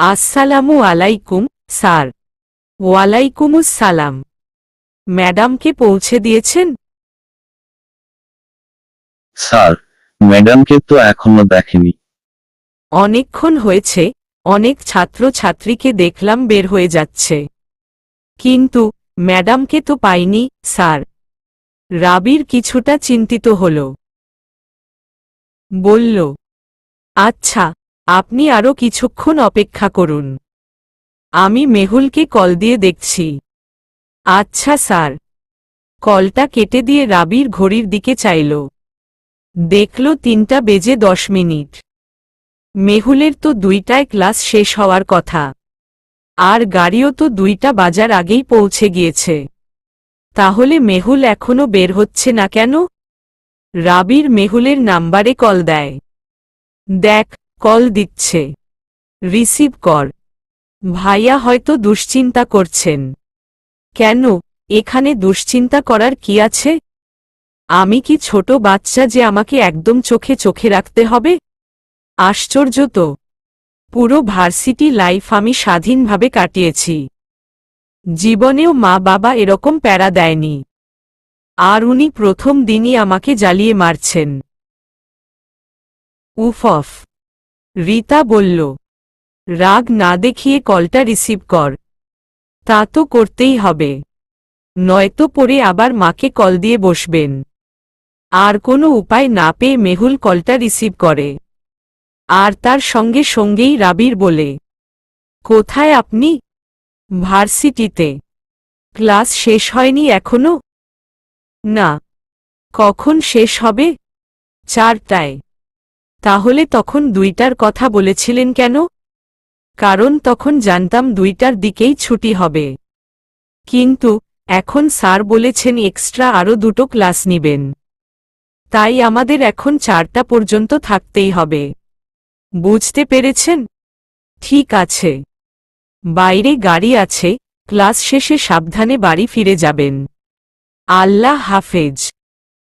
আসসালামু আলাইকুম স্যার। ওয়ালাইকুমুসসালাম। ম্যাডামকে পৌঁছে দিয়েছেন? স্যার, ম্যাডামকে তো এখনো দেখেনি। অনেকক্ষণ হয়েছে, অনেক ছাত্রছাত্রীকে দেখলাম বের হয়ে যাচ্ছে, কিন্তু ম্যাডামকে তো পাইনি স্যার। রাবির কিছুটা চিন্তিত হল। বলল, আচ্ছা, আপনি আরও কিছুক্ষণ অপেক্ষা করুন, আমি মেহুলকে কল দিয়ে দেখছি। আচ্ছা স্যার। কলটা কেটে দিয়ে রাবির ঘড়ির দিকে চাইল। দেখল 3:10। মেহুলের তো 2টায় ক্লাস শেষ হওয়ার কথা, আর গাড়িও তো 2টা বাজার আগেই পৌঁছে গিয়েছে। তাহলে মেহুল এখনো বের হচ্ছে না কেন? রাবির মেহুলের নাম্বারে কল দেয়। দেখ, কল দিচ্ছে, রিসিভ কর। ভাইয়া হয়তো দুশ্চিন্তা করছেন। কেন, এখানে দুশ্চিন্তা করার কি আছে? আমি কি ছোট বাচ্চা যে আমাকে একদম চোখে চোখে রাখতে হবে? আশ্চর্য তো, পুরো ভার্সিটি লাইফ আমি স্বাধীনভাবে কাটিয়েছি, জীবনেও মা বাবা এরকম প্যারা দেয়নি, আর উনি প্রথম দিনই আমাকে জ্বালিয়ে মারছেন। উফ। রীতা বলল, রাগ না দেখিয়ে কলটা রিসিভ কর। তা তো করতেই হবে, নয়তো পরে আবার মাকে কল দিয়ে বসবেন। আর কোনো উপায় না পেয়ে মেহুল কলটা রিসিভ করে, আর তার সঙ্গে সঙ্গেই রাবির বলে, কোথায় আপনি? ভার্সিটিতে। ক্লাস শেষ হয়নি এখনো? না। কখন শেষ হবে? 4টায়। তাহলে তখন 2টার কথা বলেছিলেন কেন? কারণ তখন জানতাম 2টার দিকেই ছুটি হবে। কিন্তু এখন স্যার বলেছেন এক্সট্রা আরও 2টো ক্লাস নিবেন, তাই আমাদের এখন 4টা পর্যন্ত থাকতেই হবে। বুঝতে পেরেছেন? ঠিক আছে। বাইরে গাড়ি আছে, ক্লাস শেষে সাবধানে বাড়ি ফিরে যাবেন। আল্লাহ হাফেজ।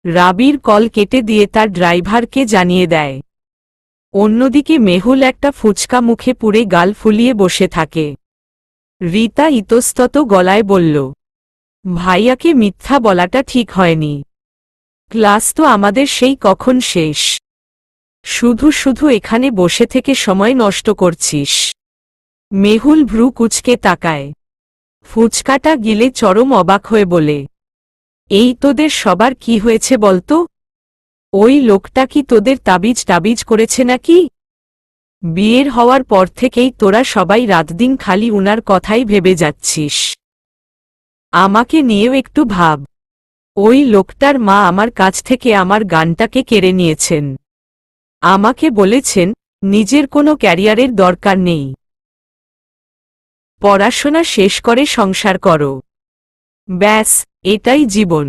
রাবির কল কেটে দিয়ে তার ড্রাইভারকে জানিয়ে দেয়। অন্যদিকে মেহুল একটা ফুচকা মুখে পুড়ে গাল ফুলিয়ে বসে থাকে। রীতা ইতস্তত গলায় বলল, ভাইয়াকে মিথ্যা বলাটা ঠিক হয়নি। ক্লাস তো আমাদের সেই কখন শেষ, শুধু শুধু এখানে বসে থেকে সময় নষ্ট করছিস। মেহুল ভ্রু কুঁচকে তাকায়। ফুচকাটা গিলে চরম অবাক হয়ে বলে, এই তোদের সবার কি হয়েছে বলতো? ওই লোকটা কি তোদের তাবিজ করেছে নাকি? বিয়ের হওয়ার পর থেকেই তোরা সবাই রাতদিন খালি উনার কথাই ভেবে যাচ্ছিস। আমাকে নিয়েও একটু ভাব। ওই লোকটার মা আমার কাছ থেকে আমার গানটাকে কেড়ে নিয়েছেন। আমাকে বলেছেন নিজের কোনো ক্যারিয়ারের দরকার নেই, পড়াশোনা শেষ করে সংসার করো, ব্যাস, এটাই জীবন।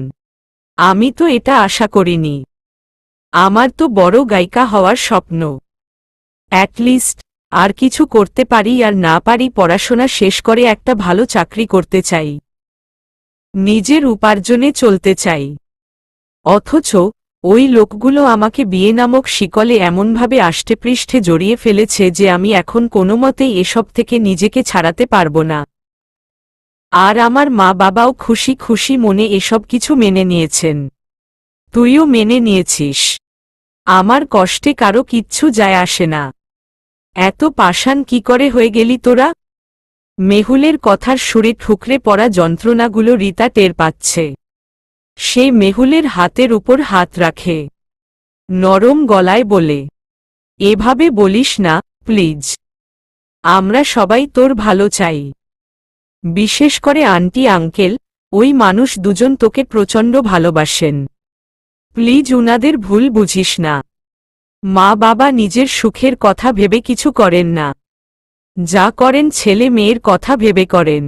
আমি তো এটা আশা করিনি। আমার তো বড় গায়িকা হওয়ার স্বপ্ন। অ্যাটলিস্ট আর কিছু করতে পারি আর না পারি, পড়াশোনা শেষ করে একটা ভালো চাকরি করতে চাই, নিজের উপার্জনে চলতে চাই। অথচ ওই লোকগুলো আমাকে বিয়ে নামক শিকলে এমনভাবে আষ্টেপৃষ্ঠে জড়িয়ে ফেলেছে যে আমি এখন কোনোমতেই এসব থেকে নিজেকে ছাড়াতে পারব না। আর আমার মা বাবাও খুশি খুশি মনে এসব কিছু মেনে নিয়েছেন। তুইও মেনে নিয়েছিস। আমার কষ্টে কারো কিচ্ছু যায় আসে না। এত পাষাণ কি করে হয়ে গেলি তোরা? মেহুলের কথার সুরে ঠুকরে পড়া যন্ত্রণাগুলো রীতা টের পাচ্ছে। সে মেহুলের হাতের উপর হাত রাখে, নরম গলায় বলে, এভাবে বলিস না প্লিজ। আমরা সবাই তোর ভালো চাই। বিশেষ করে আন্টি আঙ্কেল, ওই মানুষ দুজন তোকে প্রচণ্ড ভালোবাসেন। প্লিজ উনাদের ভুল বুঝিস না। মা বাবা নিজের সুখের কথা ভেবে কিছু করেন না, যা করেন ছেলে মেয়ের কথা ভেবে করেন।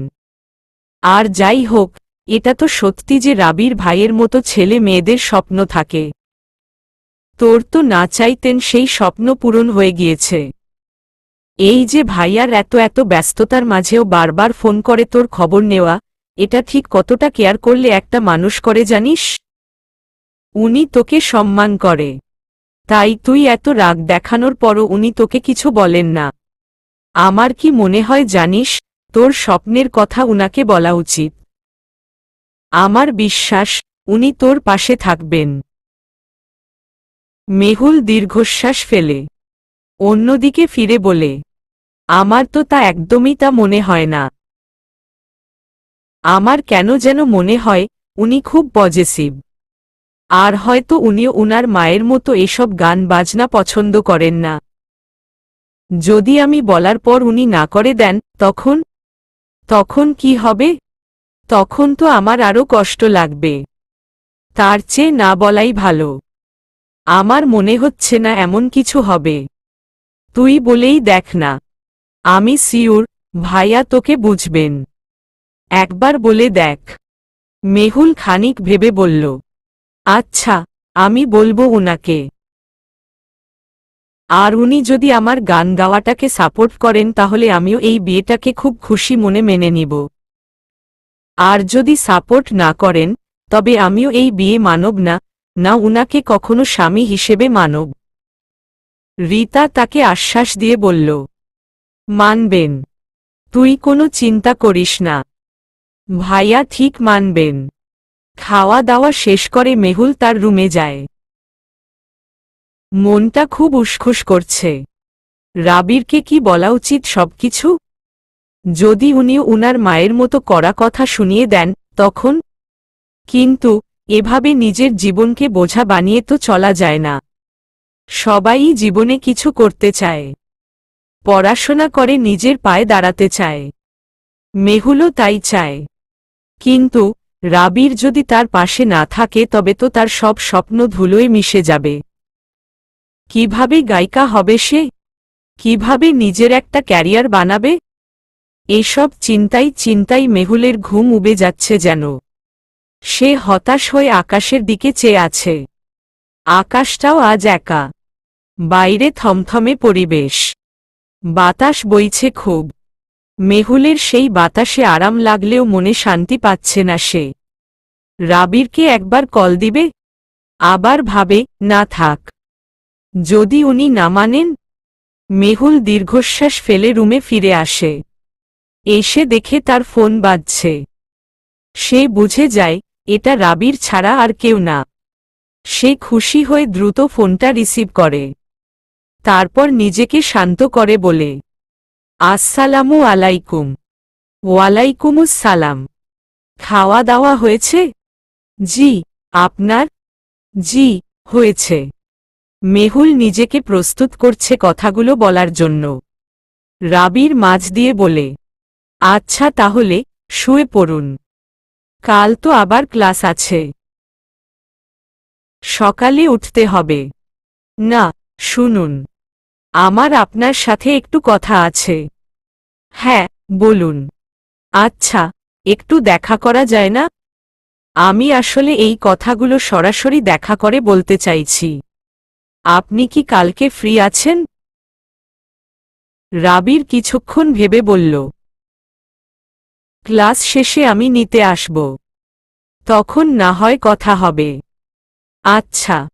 আর যাই হোক, এটা তো সত্যি যে রাবির ভাইয়ের মতো ছেলে মেয়েদের স্বপ্ন থাকে। তোর তো না চাইতেন সেই স্বপ্ন পূরণ হয়ে গিয়েছে। এই যে ভাইয়ার এত ব্যস্ততার মাঝেও বারবার ফোন করে তোর খবর নেওয়া, এটা ঠিক কতটা কেয়ার করলে একটা মানুষ করে জানিস? উনি তোকে সম্মান করে, তাই তুই এত রাগ দেখানোর পরও উনি তোকে কিছু বলেন না। আমার কি মনে হয় জানিস, তোর স্বপ্নের কথা উনাকে বলা উচিত। আমার বিশ্বাস উনি তোর পাশে থাকবেন। মেহুল দীর্ঘশ্বাস ফেলে অন্যদিকে ফিরে বলে, আমার তো তা একদমই তা মনে হয় না। আমার কেন যেন মনে হয় উনি খুব পজেসিভ। আর হয়তো উনিও উনার মায়ের মতো এসব গান বাজনা পছন্দ করেন না। যদি আমি বলার পর উনি না করে দেন, তখন তখন কি হবে? তখন তো আমার আরও কষ্ট লাগবে। তার চেয়ে না বলাই ভালো। আমার মনে হচ্ছে না এমন কিছু হবে। তুই বলেই দেখ না। আমি সিউর ভাইয়া তোকে বুঝবেন। একবার বলে দেখ। মেহুল খানিক ভেবে বলল, আচ্ছা, আমি বলবো উনাকে। আর উনি যদি আমার গান গাওয়াটাকে সাপোর্ট করেন তাহলে আমিও এই বিয়েটাকে খুব খুশি মনে মেনে নিব। আর যদি সাপোর্ট না করেন, তবে আমিও এই বিয়ে মানব না, না উনাকে কখনো স্বামী হিসেবে মানব। রীতা তাকে আশ্বাস দিয়ে বলল, মানবেন। তুই কোনো চিন্তা করিস না। ভাইয়া ঠিক মানবেন। খাওয়া দাওয়া শেষ করে মেহুল তার রুমে যায়। মনটা খুব উসখুস করছে। রাবিরকে কি বলা উচিত সবকিছু? যদি উনিও উনার মায়ের মতো কড়া কথা শুনিয়ে দেন, তখন? কিন্তু এভাবে নিজের জীবনকে বোঝা বানিয়ে তো চলা যায় না। সবাই জীবনে কিছু করতে চায়। পড়াশোনা করে নিজের পায়ে দাঁড়াতে চায়। মেহুলও তাই চায়। কিন্তু রাবির যদি তার পাশে না থাকে তবে তো তার সব স্বপ্ন ধুলোয় মিশে যাবে। কিভাবে গায়িকা হবে সে? কিভাবে নিজের একটা ক্যারিয়ার বানাবে? এসব চিন্তায় মেহুলের ঘুম উবে যাচ্ছে যেন। সে হতাশ হয়ে আকাশের দিকে চেয়ে আছে। আকাশটাও আজ একা। বাইরে থমথমে পরিবেশ। বাতাস বইছে খুব। মেহুলের সেই বাতাসে আরাম লাগলেও মনে শান্তি পাচ্ছে না সে। রাবিরকে একবার কল দিবে? আবার ভাবে, না থাক। যদি উনি না মানেন? মেহুল দীর্ঘশ্বাস ফেলে রুমে ফিরে আসে। এসে দেখে তার ফোন বাজছে। সে বুঝে যায় এটা রাবির ছাড়া আর কেউ না। সে খুশি হয়ে দ্রুত ফোনটা রিসিভ করে। তারপর নিজেকে শান্ত করে বলে, আসসালামু আলাইকুম। ওয়ালাইকুমুস সালাম। খাওয়া দাওয়া হয়েছে? জি। আপনার? জি, হয়েছে। মেহুল নিজেকে প্রস্তুত করছে কথাগুলো বলার জন্য। রাবির মাঝ দিয়ে বলে, আচ্ছা তাহলে শুয়ে পড়ুন। কাল তো আবার ক্লাস আছে। সকালে উঠতে হবে। না, শুনুন। আমার আপনার সাথে একটু কথা আছে। হ্যাঁ, বলুন। আচ্ছা, একটু দেখা করা যায় না? আমি আসলে এই কথাগুলো সরাসরি দেখা করে বলতে চাইছি। আপনি কি কালকে ফ্রি আছেন? রাবির কিছুক্ষণ ভেবে বলল, ক্লাস শেষে আমি নিতে আসব। তখন না হয় কথা হবে। আচ্ছা।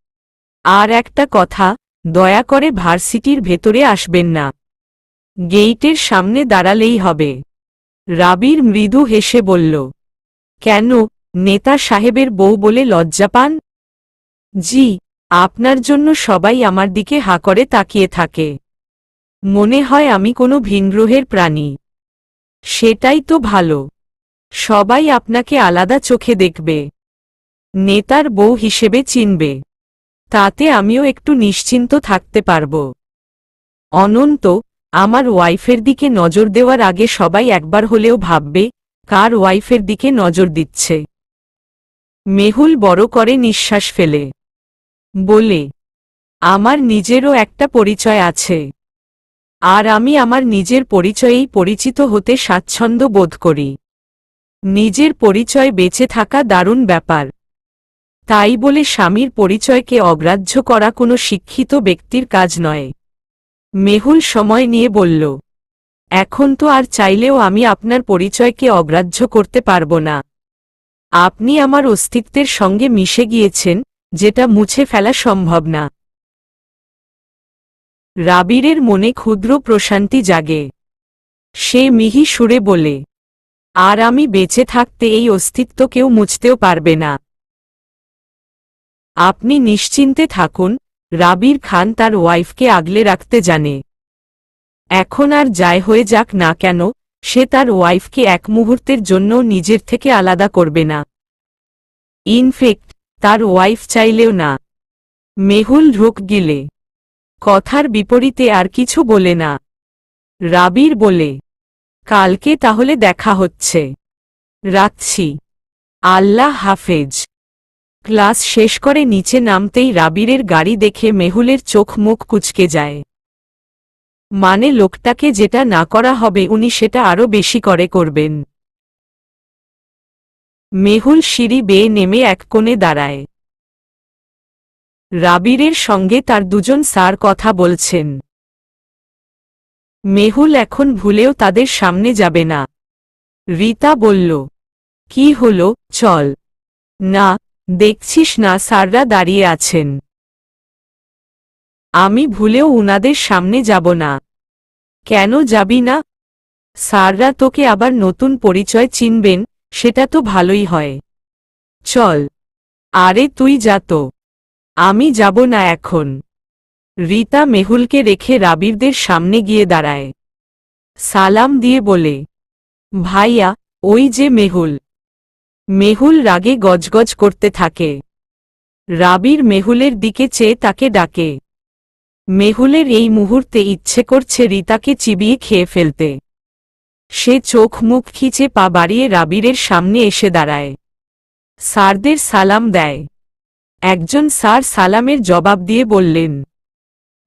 আর একটা কথা, দয়া করে ভার্সিটির ভেতরে আসবেন না। গেইটের সামনে দাঁড়ালেই হবে। রাবির মৃদু হেসে বলল, কেন, নেতা সাহেবের বউ বলে লজ্জা পান? জি, আপনার জন্য সবাই আমার দিকে হা করে তাকিয়ে থাকে। মনে হয় আমি কোনো ভিনগ্রহের প্রাণী। সেটাই তো ভালো। সবাই আপনাকে আলাদা চোখে দেখবে। নেতার বউ হিসেবে চিনবে। তাতে আমিও একটু নিশ্চিন্ত থাকতে পারব। অনন্ত, আমার ওয়াইফের দিকে নজর দেওয়ার আগে সবাই একবার হলেও ভাববে, কার ওয়াইফের দিকে নজর দিচ্ছে। মেহুল বড় করে নিঃশ্বাস ফেলে বলে, আমার নিজেরও একটা পরিচয় আছে। আর আমি আমার নিজের পরিচয়েই পরিচিত হতে স্বাচ্ছন্দ্য বোধ করি। নিজের পরিচয় বেঁচে থাকা দারুণ ব্যাপার। তাই বলে স্বামীর পরিচয়কে অগ্রাহ্য করা কোনো শিক্ষিত ব্যক্তির কাজ নয়। মেহুল সময় নিয়ে বলল, এখন তো আর চাইলেও আমি আপনার পরিচয়কে অগ্রাহ্য করতে পারব না। আপনি আমার অস্তিত্বের সঙ্গে মিশে গিয়েছেন, যেটা মুছে ফেলা সম্ভব না। রাবিরের মনে ক্ষুদ্র প্রশান্তি জাগে। সে মিহি সুরে বলে, আর আমি বেঁচে থাকতে এই অস্তিত্ব কেউ মুছতেও পারবে না। আপনি নিশ্চিন্তে থাকুন, রাবির খান তার ওয়াইফকে আগলে রাখতে জানে। এখন আর যাই হয়ে যাক না কেন, সে তার ওয়াইফকে এক মুহূর্তের জন্য নিজের থেকে আলাদা করবে না। ইনফেক্ট তার ওয়াইফ চাইলেও না। মেহুল ঢোক গিলে কথার বিপরীতে আর কিছু বলে না। রাবির বলে, কালকে তাহলে দেখা হচ্ছে। রাখছি। আল্লাহ হাফেজ। ক্লাস শেষ করে নিচে নামতেই রাবিরের গাড়ি দেখে মেহুলের চোখ মুখ কুঁচকে যায়। মানে লোকটাকে যেটা না করা হবে উনি সেটা আরও বেশি করে করবেন। মেহুল সিঁড়ি বেয়ে নেমে এক কোণে দাঁড়ায়। রাবিরের সঙ্গে তার দুজন স্যার কথা বলছেন। মেহুল এখন ভুলেও তাদের সামনে যাবে না। রীতা বলল, কি হলো, চল। না, দেখছিস না স্যাররা দাঁড়িয়ে আছেন। আমি ভুলেও উনাদের সামনে যাব না। কেন যাবি না? স্যাররা তোকে আবার নতুন পরিচয় চিনবেন, সেটা তো ভালোই হয়। চল। আরে তুই যা তো। আমি যাব না এখন। রীতা মেহুলকে রেখে রাবিরদের সামনে গিয়ে দাঁড়ায়। সালাম দিয়ে বলে, ভাইয়া, ওই যে মেহুল। মেহুল রাগে গজগজ করতে থাকে। রাবির মেহুলের দিকে চেয়ে তাকে ডাকে। মেহুলের এই মুহূর্তে ইচ্ছে করছে রীতাকে চিবিয়ে খেয়ে ফেলতে। সে চোখ মুখ খিচে পা বাড়িয়ে রাবিরের সামনে এসে দাঁড়ায়। স্যারদের সালাম দেয়। একজন স্যার সালামের জবাব দিয়ে বললেন,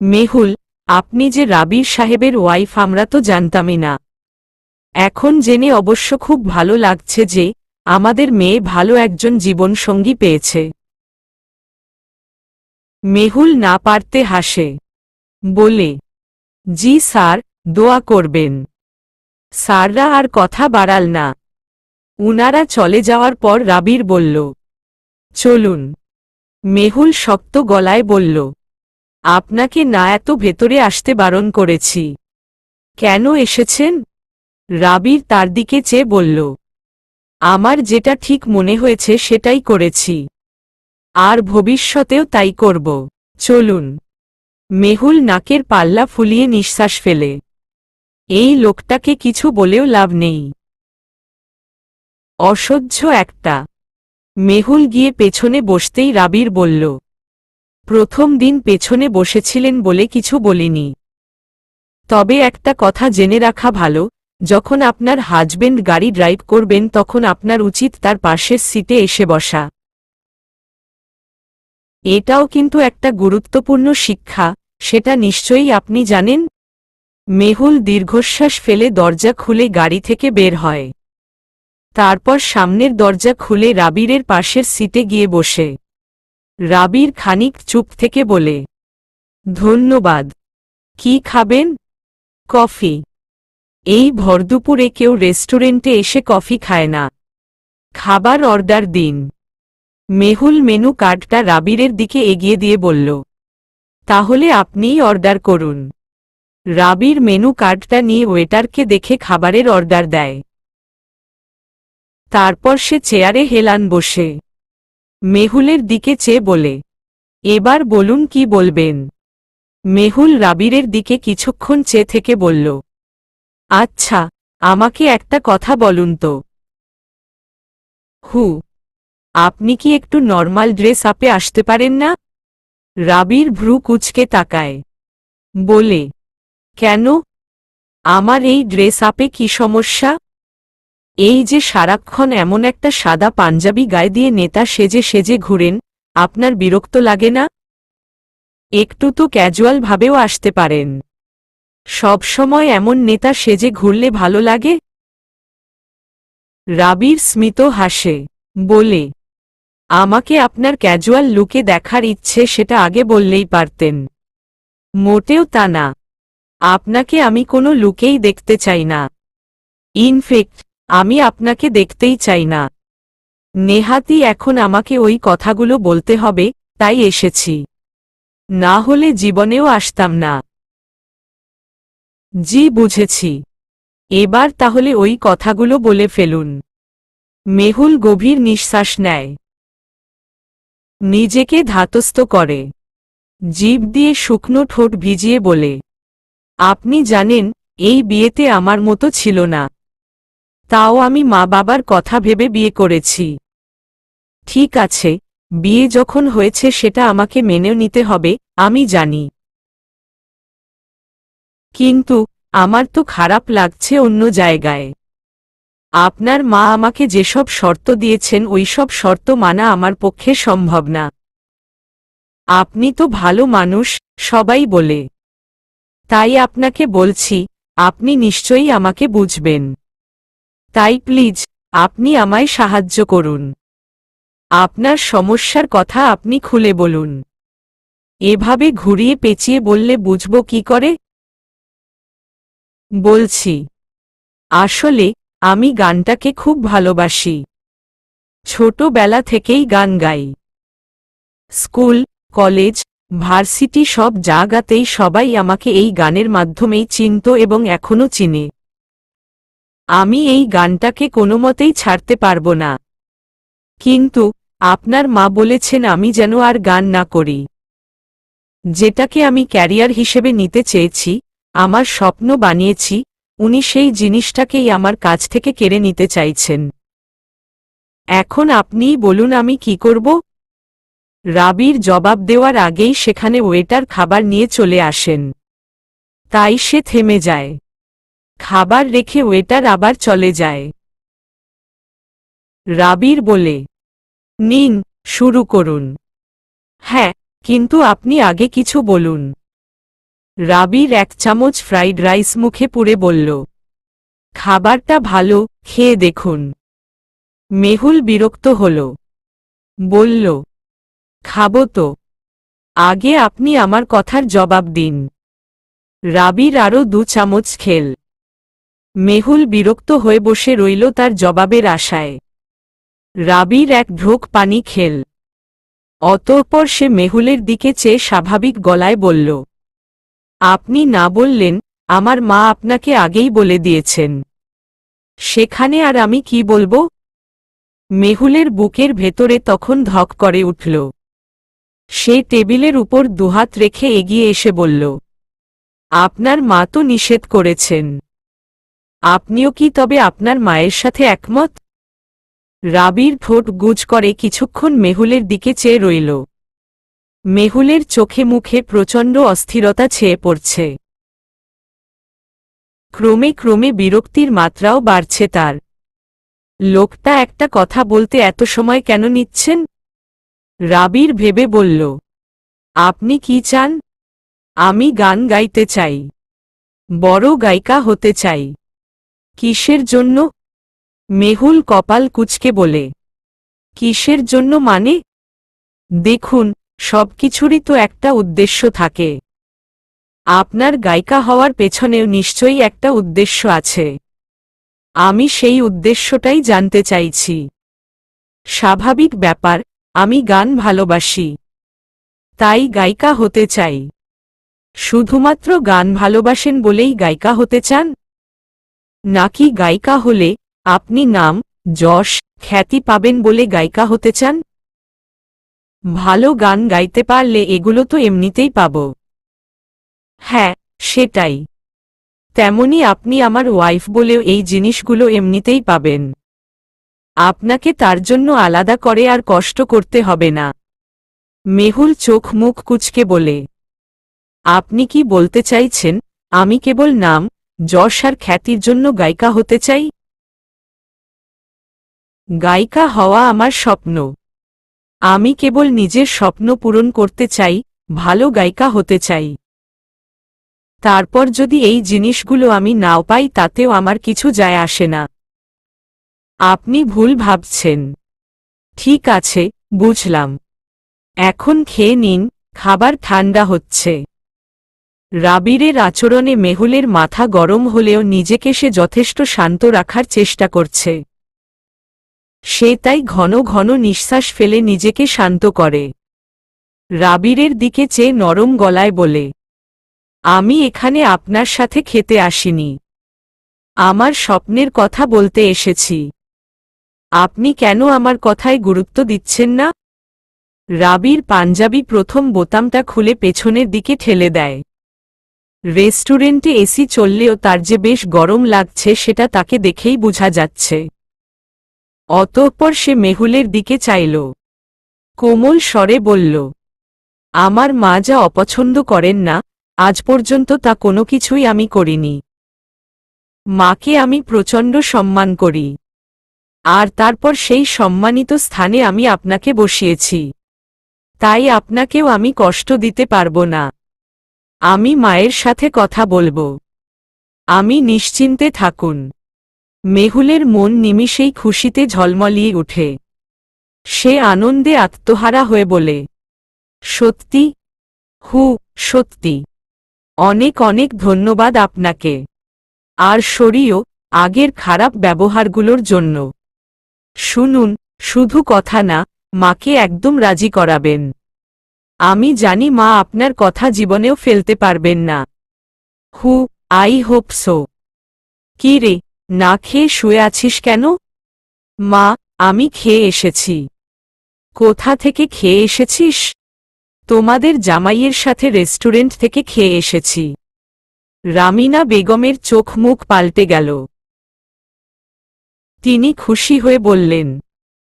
মেহুল, আপনি যে রাবির সাহেবের ওয়াইফ আমরা তো জানতামই না। এখন জেনে অবশ্য খুব ভালো লাগছে যে আমাদের মেয়ে ভালো একজন জীবনসঙ্গী পেয়েছে। মেহুল না পারতে হাসে। বলে, জি স্যার, দোয়া করবেন। স্যাররা আর কথা বাড়াল না। উনারা চলে যাওয়ার পর রাবির বলল, চলুন। মেহুল শক্ত গলায় বলল, আপনাকে না এত ভেতরে আসতে বারণ করেছি। কেন এসেছেন? রাবির তার দিকে চেয়ে বলল, আমার যেটা ঠিক মনে হয়েছে সেটাই করেছি। আর ভবিষ্যতেও তাই করব। চলুন। মেহুল নাকের পাল্লা ফুলিয়ে নিঃশ্বাস ফেলে। এই লোকটাকে কিছু বলেও লাভ নেই। অসহ্য একটা। মেহুল গিয়ে পেছনে বসতেই রাবির বলল, প্রথম দিন পেছনে বসেছিলেন বলে কিছু বলিনি। তবে একটা কথা জেনে রাখা ভালো, যখন আপনার হাজবেন্ড গাড়ি ড্রাইভ করবেন তখন আপনার উচিত তার পাশের সিটে এসে বসা। এটাও কিন্তু একটা গুরুত্বপূর্ণ শিক্ষা, সেটা নিশ্চয়ই আপনি জানেন। মেহুল দীর্ঘশ্বাস ফেলে দরজা খুলে গাড়ি থেকে বের হয়। তারপর সামনের দরজা খুলে রাবিরের পাশের সিটে গিয়ে বসে। রাবির খানিক চুপ থেকে বলে, ধন্যবাদ। কি খাবেন? কফি। এই ভরদুপুরে কেউ রেস্টুরেন্টে এসে কফি খায় না। খাবার অর্ডার দিন। মেহুল মেনু কার্ডটা রাবিরের দিকে এগিয়ে দিয়ে বলল, তাহলে আপনিই অর্ডার করুন। রাবির মেনু কার্ডটা নিয়ে ওয়েটারকে দেখে খাবারের অর্ডার দেয়। তারপর সে চেয়ারে হেলান বসে। মেহুলের দিকে চেয়ে বলে, এবার বলুন কি বলবেন। মেহুল রাবিরের দিকে কিছুক্ষণ চেয়ে থেকে বলল, আচ্ছা, আমাকে একটা কথা বলুন তো। আপনি কি একটু নর্মাল ড্রেস আপে আসতে পারেন না? রাবির ভ্রু কুঁচকে তাকায়। বলে, কেন? আমার এই ড্রেস আপে কি সমস্যা? এই যে সারাক্ষণ এমন একটা সাদা পাঞ্জাবি গায়ে দিয়ে নেতা সেজে সেজে ঘুরেন, আপনার বিরক্ত লাগে না? একটু তো ক্যাজুয়াল ভাবেও আসতে পারেন। সব সময় এমন নেতা সেজে ঘুরলে ভালো লাগে? রাবির স্মিত হাসে। বলে, আমাকে আপনার ক্যাজুয়াল লুকে দেখার ইচ্ছে সেটা আগে বললেই পারতেন। মোটেও তা না। আপনাকে আমি কোনো লুকেই দেখতে চাই না। ইনফেক্ট আমি আপনাকে দেখতেই চাই না। নেহাতি এখন আমাকে ওই কথাগুলো বলতে হবে, তাই এসেছি। না হলে জীবনেও আসতাম না। জি বুঝেছি। এবার তাহলে ওই কথাগুলো বলে ফেলুন। মেহুল গভীর নিঃশ্বাস নেয়, নিজেকে ধাতস্থ করে, জিভ দিয়ে শুকনো ঠোঁট ভিজিয়ে বলে, আপনি জানেন, এই বিয়েতে আমার মতো ছিল না। তাও আমি মা বাবার কথা ভেবে বিয়ে করেছি। ঠিক আছে, বিয়ে যখন হয়েছে সেটা আমাকে মেনেও নিতে হবে, আমি জানি। কিন্তু আমার তো খারাপ লাগছে অন্য জায়গায়। আপনার মা আমাকে যেসব শর্ত দিয়েছেন ওইসব শর্ত মানা আমার পক্ষে সম্ভব না। আপনি তো ভালো মানুষ, সবাই বলে। তাই আপনাকে বলছি, আপনি নিশ্চয়ই আমাকে বুঝবেন। তাই প্লিজ, আপনি আমায় সাহায্য করুন। আপনার সমস্যার কথা আপনি খুলে বলুন। এভাবে ঘুরিয়ে পেঁচিয়ে বললে বুঝব কি করে? বলছি, আসলে আমি গানটাকে খুব ভালোবাসি। ছোটবেলা থেকেই গান গাই। স্কুল, কলেজ, ভার্সিটি সব জায়গাতেই সবাই আমাকে এই গানের মাধ্যমেই চিনত এবং এখনো চিনে। আমি এই গানটাকে কোনোমতেই ছাড়তে পারব না। কিন্তু আপনার মা বলেছেন আমি যেন আর গান না করি। যেটাকে আমি ক্যারিয়ার হিসেবে নিতে চেয়েছি, আমার স্বপ্ন বানিয়েছি, উনি সেই জিনিসটাকেই আমার কাছ থেকে কেড়ে নিতে চাইছেন। এখন আপনিই বলুন আমি কি করব? রাবির জবাব দেওয়ার আগেই সেখানে ওয়েটার খাবার নিয়ে চলে আসেন। তাই সে থেমে যায়। খাবার রেখে ওয়েটার আবার চলে যায়। রাবির বলে, নিন, শুরু করুন। হ্যাঁ, কিন্তু আপনি আগে কিছু বলুন। রাবির 1 চামচ ফ্রাইড রাইস মুখে পুরে বলল, খাবারটা ভালো, খেয়ে দেখুন। মেহুল বিরক্ত হল, বলল, খাবো তো, আগে আপনি আমার কথার জবাব দিন। রাবির আরও 2 চামচ খেল। মেহুল বিরক্ত হয়ে বসে রইল তার জবাবের আশায়। রাবির 1 ঢোক পানি খেল। অতঃপর সে মেহুলের দিকে চেয়ে স্বাভাবিক গলায় বলল, আপনি না বললেন, আমার মা আপনাকে আগেই বলে দিয়েছেন। সেখানে আর আমি কি বলবো? মেহুলের বুকের ভেতরে তখন ধক করে উঠল। সে টেবিলের উপর দুহাত রেখে এগিয়ে এসে বলল, আপনার মা তো নিষেধ করেছেন। আপনিও কি তবে আপনার মায়ের সাথে একমত? রাবির ঠোঁট গুজ করে কিছুক্ষণ মেহুলের দিকে চেয়ে রইল। মেহুলের চোখে মুখে প্রচণ্ড অস্থিরতা ছেয়ে পড়ছে। ক্রমে ক্রমে বিরক্তির মাত্রাও বাড়ছে তার। লোকটা একটা কথা বলতে এত সময় কেন নিচ্ছেন? রাবির ভেবে বলল, আপনি কি চান? আমি গান গাইতে চাই। বড় গায়িকা হতে চাই। কিসের জন্য? মেহুল কপাল কুঁচকে বলে, কিসের জন্য মানে? দেখুন, সবকিছুরই তো একটা উদ্দেশ্য থাকে। আপনার গায়িকা হওয়ার পেছনেও নিশ্চয়ই একটা উদ্দেশ্য আছে। আমি সেই উদ্দেশ্যটাই জানতে চাইছি। স্বাভাবিক ব্যাপার, আমি গান ভালোবাসি। তাই গায়িকা হতে চাই। শুধুমাত্র গান ভালোবাসেন বলেই গায়িকা হতে চান? নাকি গায়িকা হলে আপনি নাম, যশ, খ্যাতি পাবেন বলে গায়িকা হতে চান? ভালো গান গাইতে পারলে এগুলো তো এমনিতেই পাব। হ্যাঁ, সেটাই। তেমনি আপনি আমার ওয়াইফ বলেও এই জিনিসগুলো এমনিতেই পাবেন। আপনাকে তার জন্য আলাদা করে আর কষ্ট করতে হবে না। মেহুল চোখ মুখ কুঁচকে বলে, আপনি কি বলতে চাইছেন আমি কেবল নাম, যশ আর খ্যাতির জন্য গায়িকা হতে চাই? গায়িকা হওয়া আমার স্বপ্ন। আমি কেবল নিজের স্বপ্ন পূরণ করতে চাই, ভালো গায়িকা হতে চাই। তারপর যদি এই জিনিসগুলো আমি নাও পাই তাতেও আমার কিছু যায় আসে না। আপনি ভুল ভাবছেন। ঠিক আছে, বুঝলাম। এখন খেয়ে নিন, খাবার ঠান্ডা হচ্ছে। রাবিরের আচরণে মেহুলের মাথা গরম হলেও নিজেকে সে যথেষ্ট শান্ত রাখার চেষ্টা করছে। সে তাই ঘন ঘন নিঃশ্বাস ফেলে নিজেকে শান্ত করে। রাবিরের দিকে চেয়ে নরম গলায় বলে, আমি এখানে আপনার সাথে খেতে আসিনি। আমার স্বপ্নের কথা বলতে এসেছি। আপনি কেন আমার কথায় গুরুত্ব দিচ্ছেন না? রাবির পাঞ্জাবি প্রথম বোতামটা খুলে পেছনের দিকে ঠেলে দেয়। রেস্টুরেন্টে এসি চললেও তার যে বেশ গরম লাগছে সেটা তাকে দেখেই বোঝা যাচ্ছে। অতঃপর সে মেহুলের দিকে চাইল। কোমল স্বরে বলল, আমার মা যা অপছন্দ করেন না, আজ পর্যন্ত তা কোনো কিছুই আমি করিনি। মাকে আমি প্রচণ্ড সম্মান করি, আর তারপর সেই সম্মানিত স্থানে আমি আপনাকে বসিয়েছি। তাই আপনাকেও আমি কষ্ট দিতে পারব না। আমি মায়ের সাথে কথা বলবো। আমি নিশ্চিন্তে থাকুন। মেহুলের মন নিমিষেই খুশিতে ঝলমলিয়ে ওঠে। সে আনন্দে আত্মহারা হয়ে বলে, সত্যি? সত্যি। অনেক অনেক ধন্যবাদ আপনাকে। আর সরিও আগের খারাপ ব্যবহারগুলোর জন্য। শুনুন, শুধু কথা না, মাকে একদম রাজি করাবেন। আমি জানি মা আপনার কথা জীবনেও ফেলতে পারবেন না। I hope so. কি রে, না খেয়ে শুয়ে আছিস কেন? মা, আমি খেয়ে এসেছি। কোথা থেকে খেয়ে এসেছিস? তোমাদের জামাইয়ের সাথে রেস্টুরেন্ট থেকে খেয়ে এসেছি। রামিনা বেগমের চোখ মুখ পাল্টে গেল। তিনি খুশি হয়ে বললেন,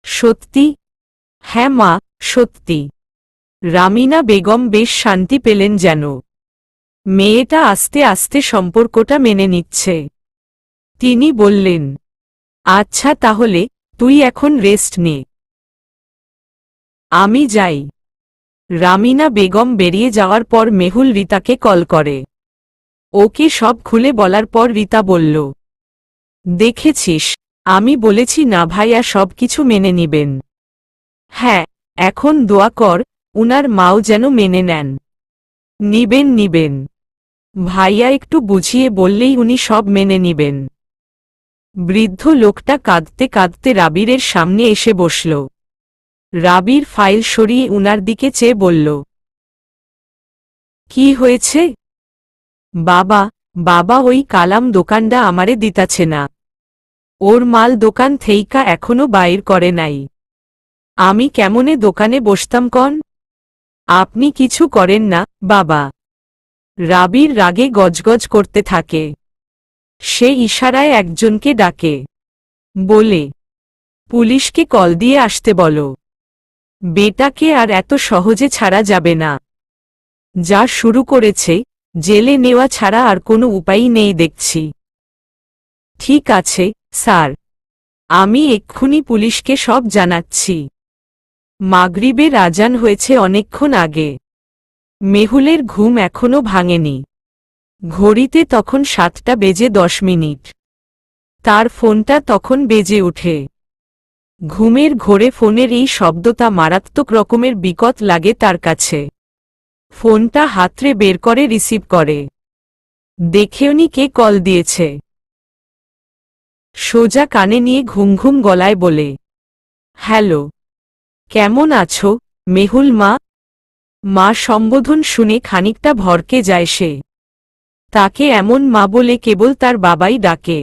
সত্যি? হ্যাঁ মা, সত্যি। রামিনা বেগম বেশ শান্তি পেলেন যেন। মেয়েটা আস্তে আস্তে সম্পর্কটা মেনে নিচ্ছে। তিনি বললেন, আচ্ছা তাহলে তুই এখন রেস্ট নে। আমি যাই। রামিনা বেগম বেরিয়ে যাওয়ার পর মেহুল রিতাকে কল করে। ওকে সব খুলে বলার পর রিতা বলল, দেখেছিস, আমি বলেছি না ভাইয়া সব কিছু মেনে নিবেন। হ্যাঁ, এখন দোয়া কর উনার মাও যেন মেনে নেন। নিবেন। ভাইয়া একটু বুঝিয়ে বললেই উনি সব মেনে নিবেন। বৃদ্ধ লোকটা কাঁদতে কাঁদতে রাবিরের সামনে এসে বসল। রাবির ফাইল সরিয়ে উনার দিকে চেয়ে বলল, কি হয়েছে? বাবা ওই কালাম দোকানটা আমারে দিতাছে না। ওর মাল দোকান থেইকা এখনো বাইর করে নাই। আমি কেমনে দোকানে বসতাম কন? আপনি কিছু করেন না বাবা। রাবির রাগে গজগজ করতে থাকে। সে ইশারায় একজনকে ডাকে। বলে, পুলিশকে কল দিয়ে আসতে বলো। বেটাকে আর এত সহজে ছাড়া যাবে না। যা শুরু করেছে, জেলে নেওয়া ছাড়া আর কোনো উপায়ই নেই দেখছি। ঠিক আছে স্যার, আমি এক্ষুনি পুলিশকে সব জানাচ্ছি। মাগরিবের আজান হয়েছে অনেকক্ষণ আগে। মেহুলের ঘুম এখনো ভাঙেনি। ঘড়িতে তখন 7:10। তার ফোনটা তখন বেজে ওঠে। ঘুমের ঘোরে ফোনের এই শব্দটা মারাত্মক রকমের বিকট লাগে তার কাছে। ফোনটা হাতড়ে বের করে রিসিভ করে। দেখেওনি কে কল দিয়েছে। সোজা কানে নিয়ে ঘুম ঘুম গলায় বলে, হ্যালো, কেমন আছো মেহুল মা? মা সম্বোধন শুনে খানিকটা ভরকে যায় সে। তাকে এমন মা বলে কেবল তার বাবাই ডাকে।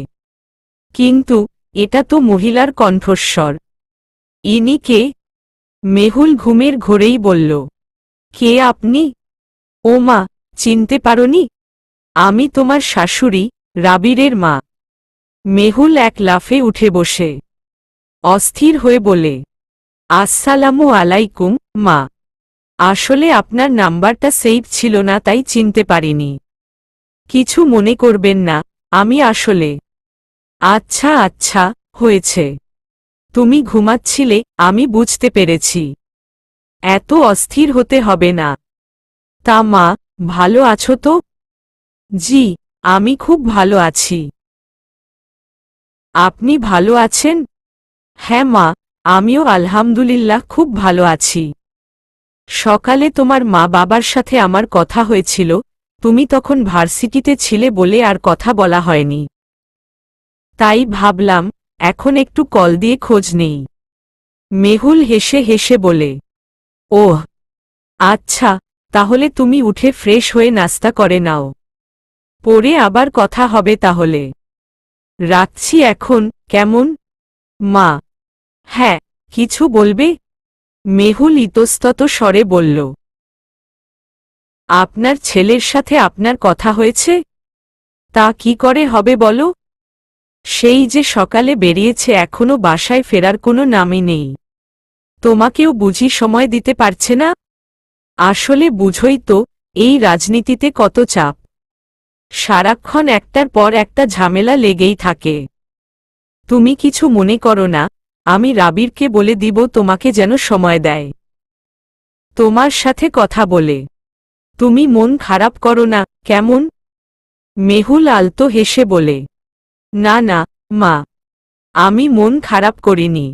কিন্তু এটা তো মহিলার কণ্ঠস্বর। ইনি কে? মেহুল ঘুমের ঘোরেই বলল, কে আপনি? ও মা, চিনতে পারোনি? আমি তোমার শাশুড়ি, রাবিরের মা। মেহুল এক লাফে উঠে বসে অস্থির হয়ে বলে, আসসালামু আলাইকুম মা। আসলে আপনার নাম্বারটা সেভ ছিল না তাই চিনতে পারিনি। কিছু মনে করবেন না, আমি আসলে। আচ্ছা হয়েছে। তুমি ঘুমাচ্ছিলে, আমি বুঝতে পেরেছি। এত অস্থির হতে হবে না। তা মা, ভালো আছো তো? জি, আমি খুব ভালো আছি। আপনি ভালো আছেন? হ্যাঁ মা, আমিও আলহামদুলিল্লাহ খুব ভালো আছি। সকালে তোমার মা বাবার সাথে আমার কথা হয়েছিল, তুমি তখন ভার্সিটিতে ছিলে বলে আর কথা বলা হয়নি। তাই ভাবলাম এখন একটু কল দিয়ে খোঁজ নেই। মেহুল হেসে হেসে বলে, ওহ আচ্ছা, তাহলে তুমি উঠে ফ্রেশ হয়ে নাস্তা করে নাও। পরে আবার কথা হবে তাহলে। রাখছি এখন, কেমন? মা, হ্যাঁ, কিছু বলবে? মেহুল ইতস্তত স্বরে বলল। আপনার ছেলের সাথে আপনার কথা হয়েছে? তা কি করে হবে বলো? সেই যে সকালে বেরিয়েছে এখনো বাসায় ফেরার কোনো নামই নেই। তোমাকেও বুঝি সময় দিতে পারছে না? আসলে বুঝই তো, এই রাজনীতিতে কত চাপ। সারাক্ষণ একটার পর একটা ঝামেলা লেগেই থাকে। তুমি কিছু মনে করো না, আমি রাবিরকে বলে দিব তোমাকে যেন সময় দেয় তোমার সাথে কথা বলে। তুমি মন খারাপ করো না, কেমন? মেহুল আলতো হেসে বলে। না না, মা, আমি মন খারাপ করিনি।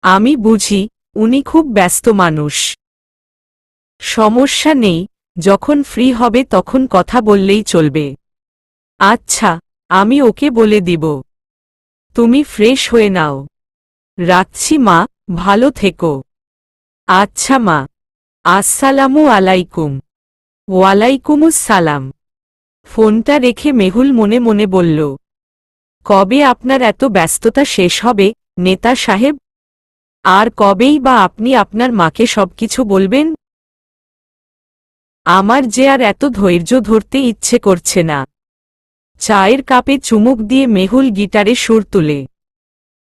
আমি বুঝি, উনি খুব ব্যস্ত মানুষ। সমস্যা নেই, যখন ফ্রি হবে তখন কথা বললেই চলবে। আচ্ছা, আমি ওকে বলে দিব। তুমি ফ্রেশ হয়ে নাও। রাখছি মা, ভালো থেকো। আচ্ছা মা। আসসালামু আলাইকুম। ওয়ালাইকুমুসসালাম। ফোনটা রেখে মেহুল মনে মনে বলল, কবে আপনার এত ব্যস্ততা শেষ হবে, নেতা সাহেব? আর কবেই বা আপনি আপনার মাকে সবকিছু বলবেন? আমার যে আর এত ধৈর্য ধরতে ইচ্ছে করছে না। চায়ের কাপে চুমুক দিয়ে মেহুল গিটারে সুর তুলে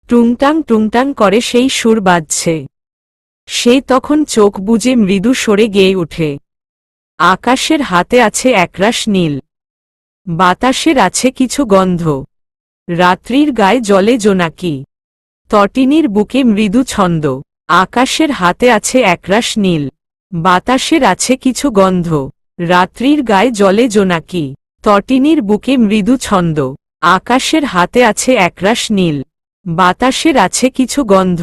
টুংটাং করে সেই সুর বাজছে। সে তখন চোখ বুজে মৃদু সরে গেয়ে ওঠে। আকাশের হাতে আছে একরাশ নীল, বাতাসের আছে কিছু গন্ধ। রাত্রির গায়ে জলে জোনাকি, তটিনীর বুকে মৃদু ছন্দ। আকাশের হাতে আছে একরাশ নীল, বাতাসের আছে কিছু গন্ধ। রাত্রির গায়ে জলে জোনাকি, তটিনীর বুকে মৃদু ছন্দ। আকাশের হাতে আছে একরাশ নীল, বাতাসের আছে কিছু গন্ধ।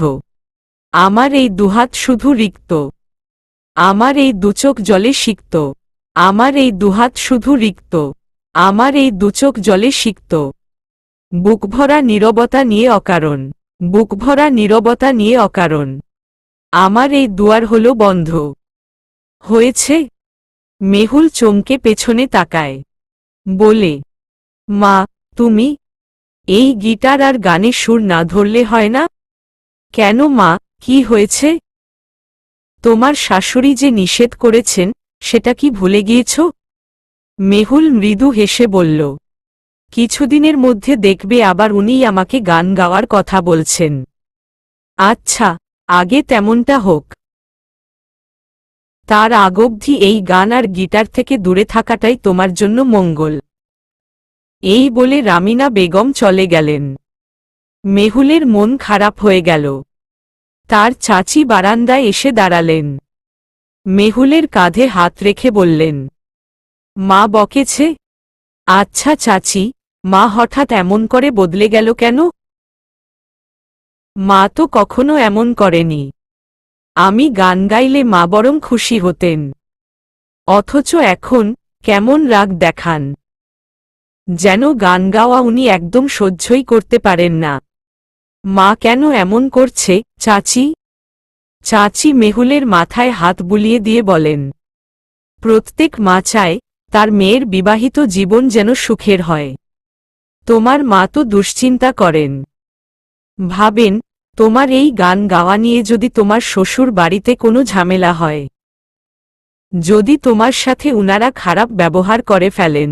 আমার এই দুহাত শুধু রিক্ত, আমার এই দুচোখ জলে সিক্ত। আমার এই দুহাত শুধু রিক্ত, আমার এই দুচোখ জলে সিক্ত। বুকভরা নীরবতা নিয়ে অকারণ, বুকভরা নীরবতা নিয়ে অকারণ। আমার এই দুয়ার হলো বন্ধ। হয়েছে? মেহুল চমকে পেছনে তাকায়। বলে, মা, তুমি এই গিটার আর গানে সুর না ধরলে হয় না? কেন মা, কি হয়েছে? তোমার শাশুড়ি যে নিষেধ করেছেন, সেটা কি ভুলে গিয়েছ? মেহুল মৃদু হেসে বলল, কিছুদিনের মধ্যে দেখবে আবার উনিই আমাকে গান গাওয়ার কথা বলছেন। আচ্ছা, আগে তেমনটা হোক। তার আগবধি এই গান আর গিটার থেকে দূরে থাকাটাই তোমার জন্য মঙ্গল। এই বলে রামিনা বেগম চলে গেলেন। মেহুলের মন খারাপ হয়ে গেল। তার চাচি বারান্দায় এসে দাঁড়ালেন। মেহুলের কাঁধে হাত রেখে বললেন, মা বকেছে? আচ্ছা চাচি, মা হঠাৎ এমন করে বদলে গেল কেন? মা তো কখনো এমন করেনি। আমি গান গাইলে মা বরং খুশি হতেন। অথচ এখন কেমন রাগ দেখান, যেন গান গাওয়া উনি একদম সহ্যই করতে পারেন না। মা কেন এমন করছে, চাচি? চাচি মেহুলের মাথায় হাত বুলিয়ে দিয়ে বলেন, প্রত্যেক মা চায় তার মেয়ের বিবাহিত জীবন যেন সুখের হয়। তোমার মা তো দুশ্চিন্তা করেন, ভাবেন তোমার এই গান গাওয়া নিয়ে যদি তোমার শ্বশুর বাড়িতে কোনো ঝামেলা হয়, যদি তোমার সাথে উনারা খারাপ ব্যবহার করে ফেলেন।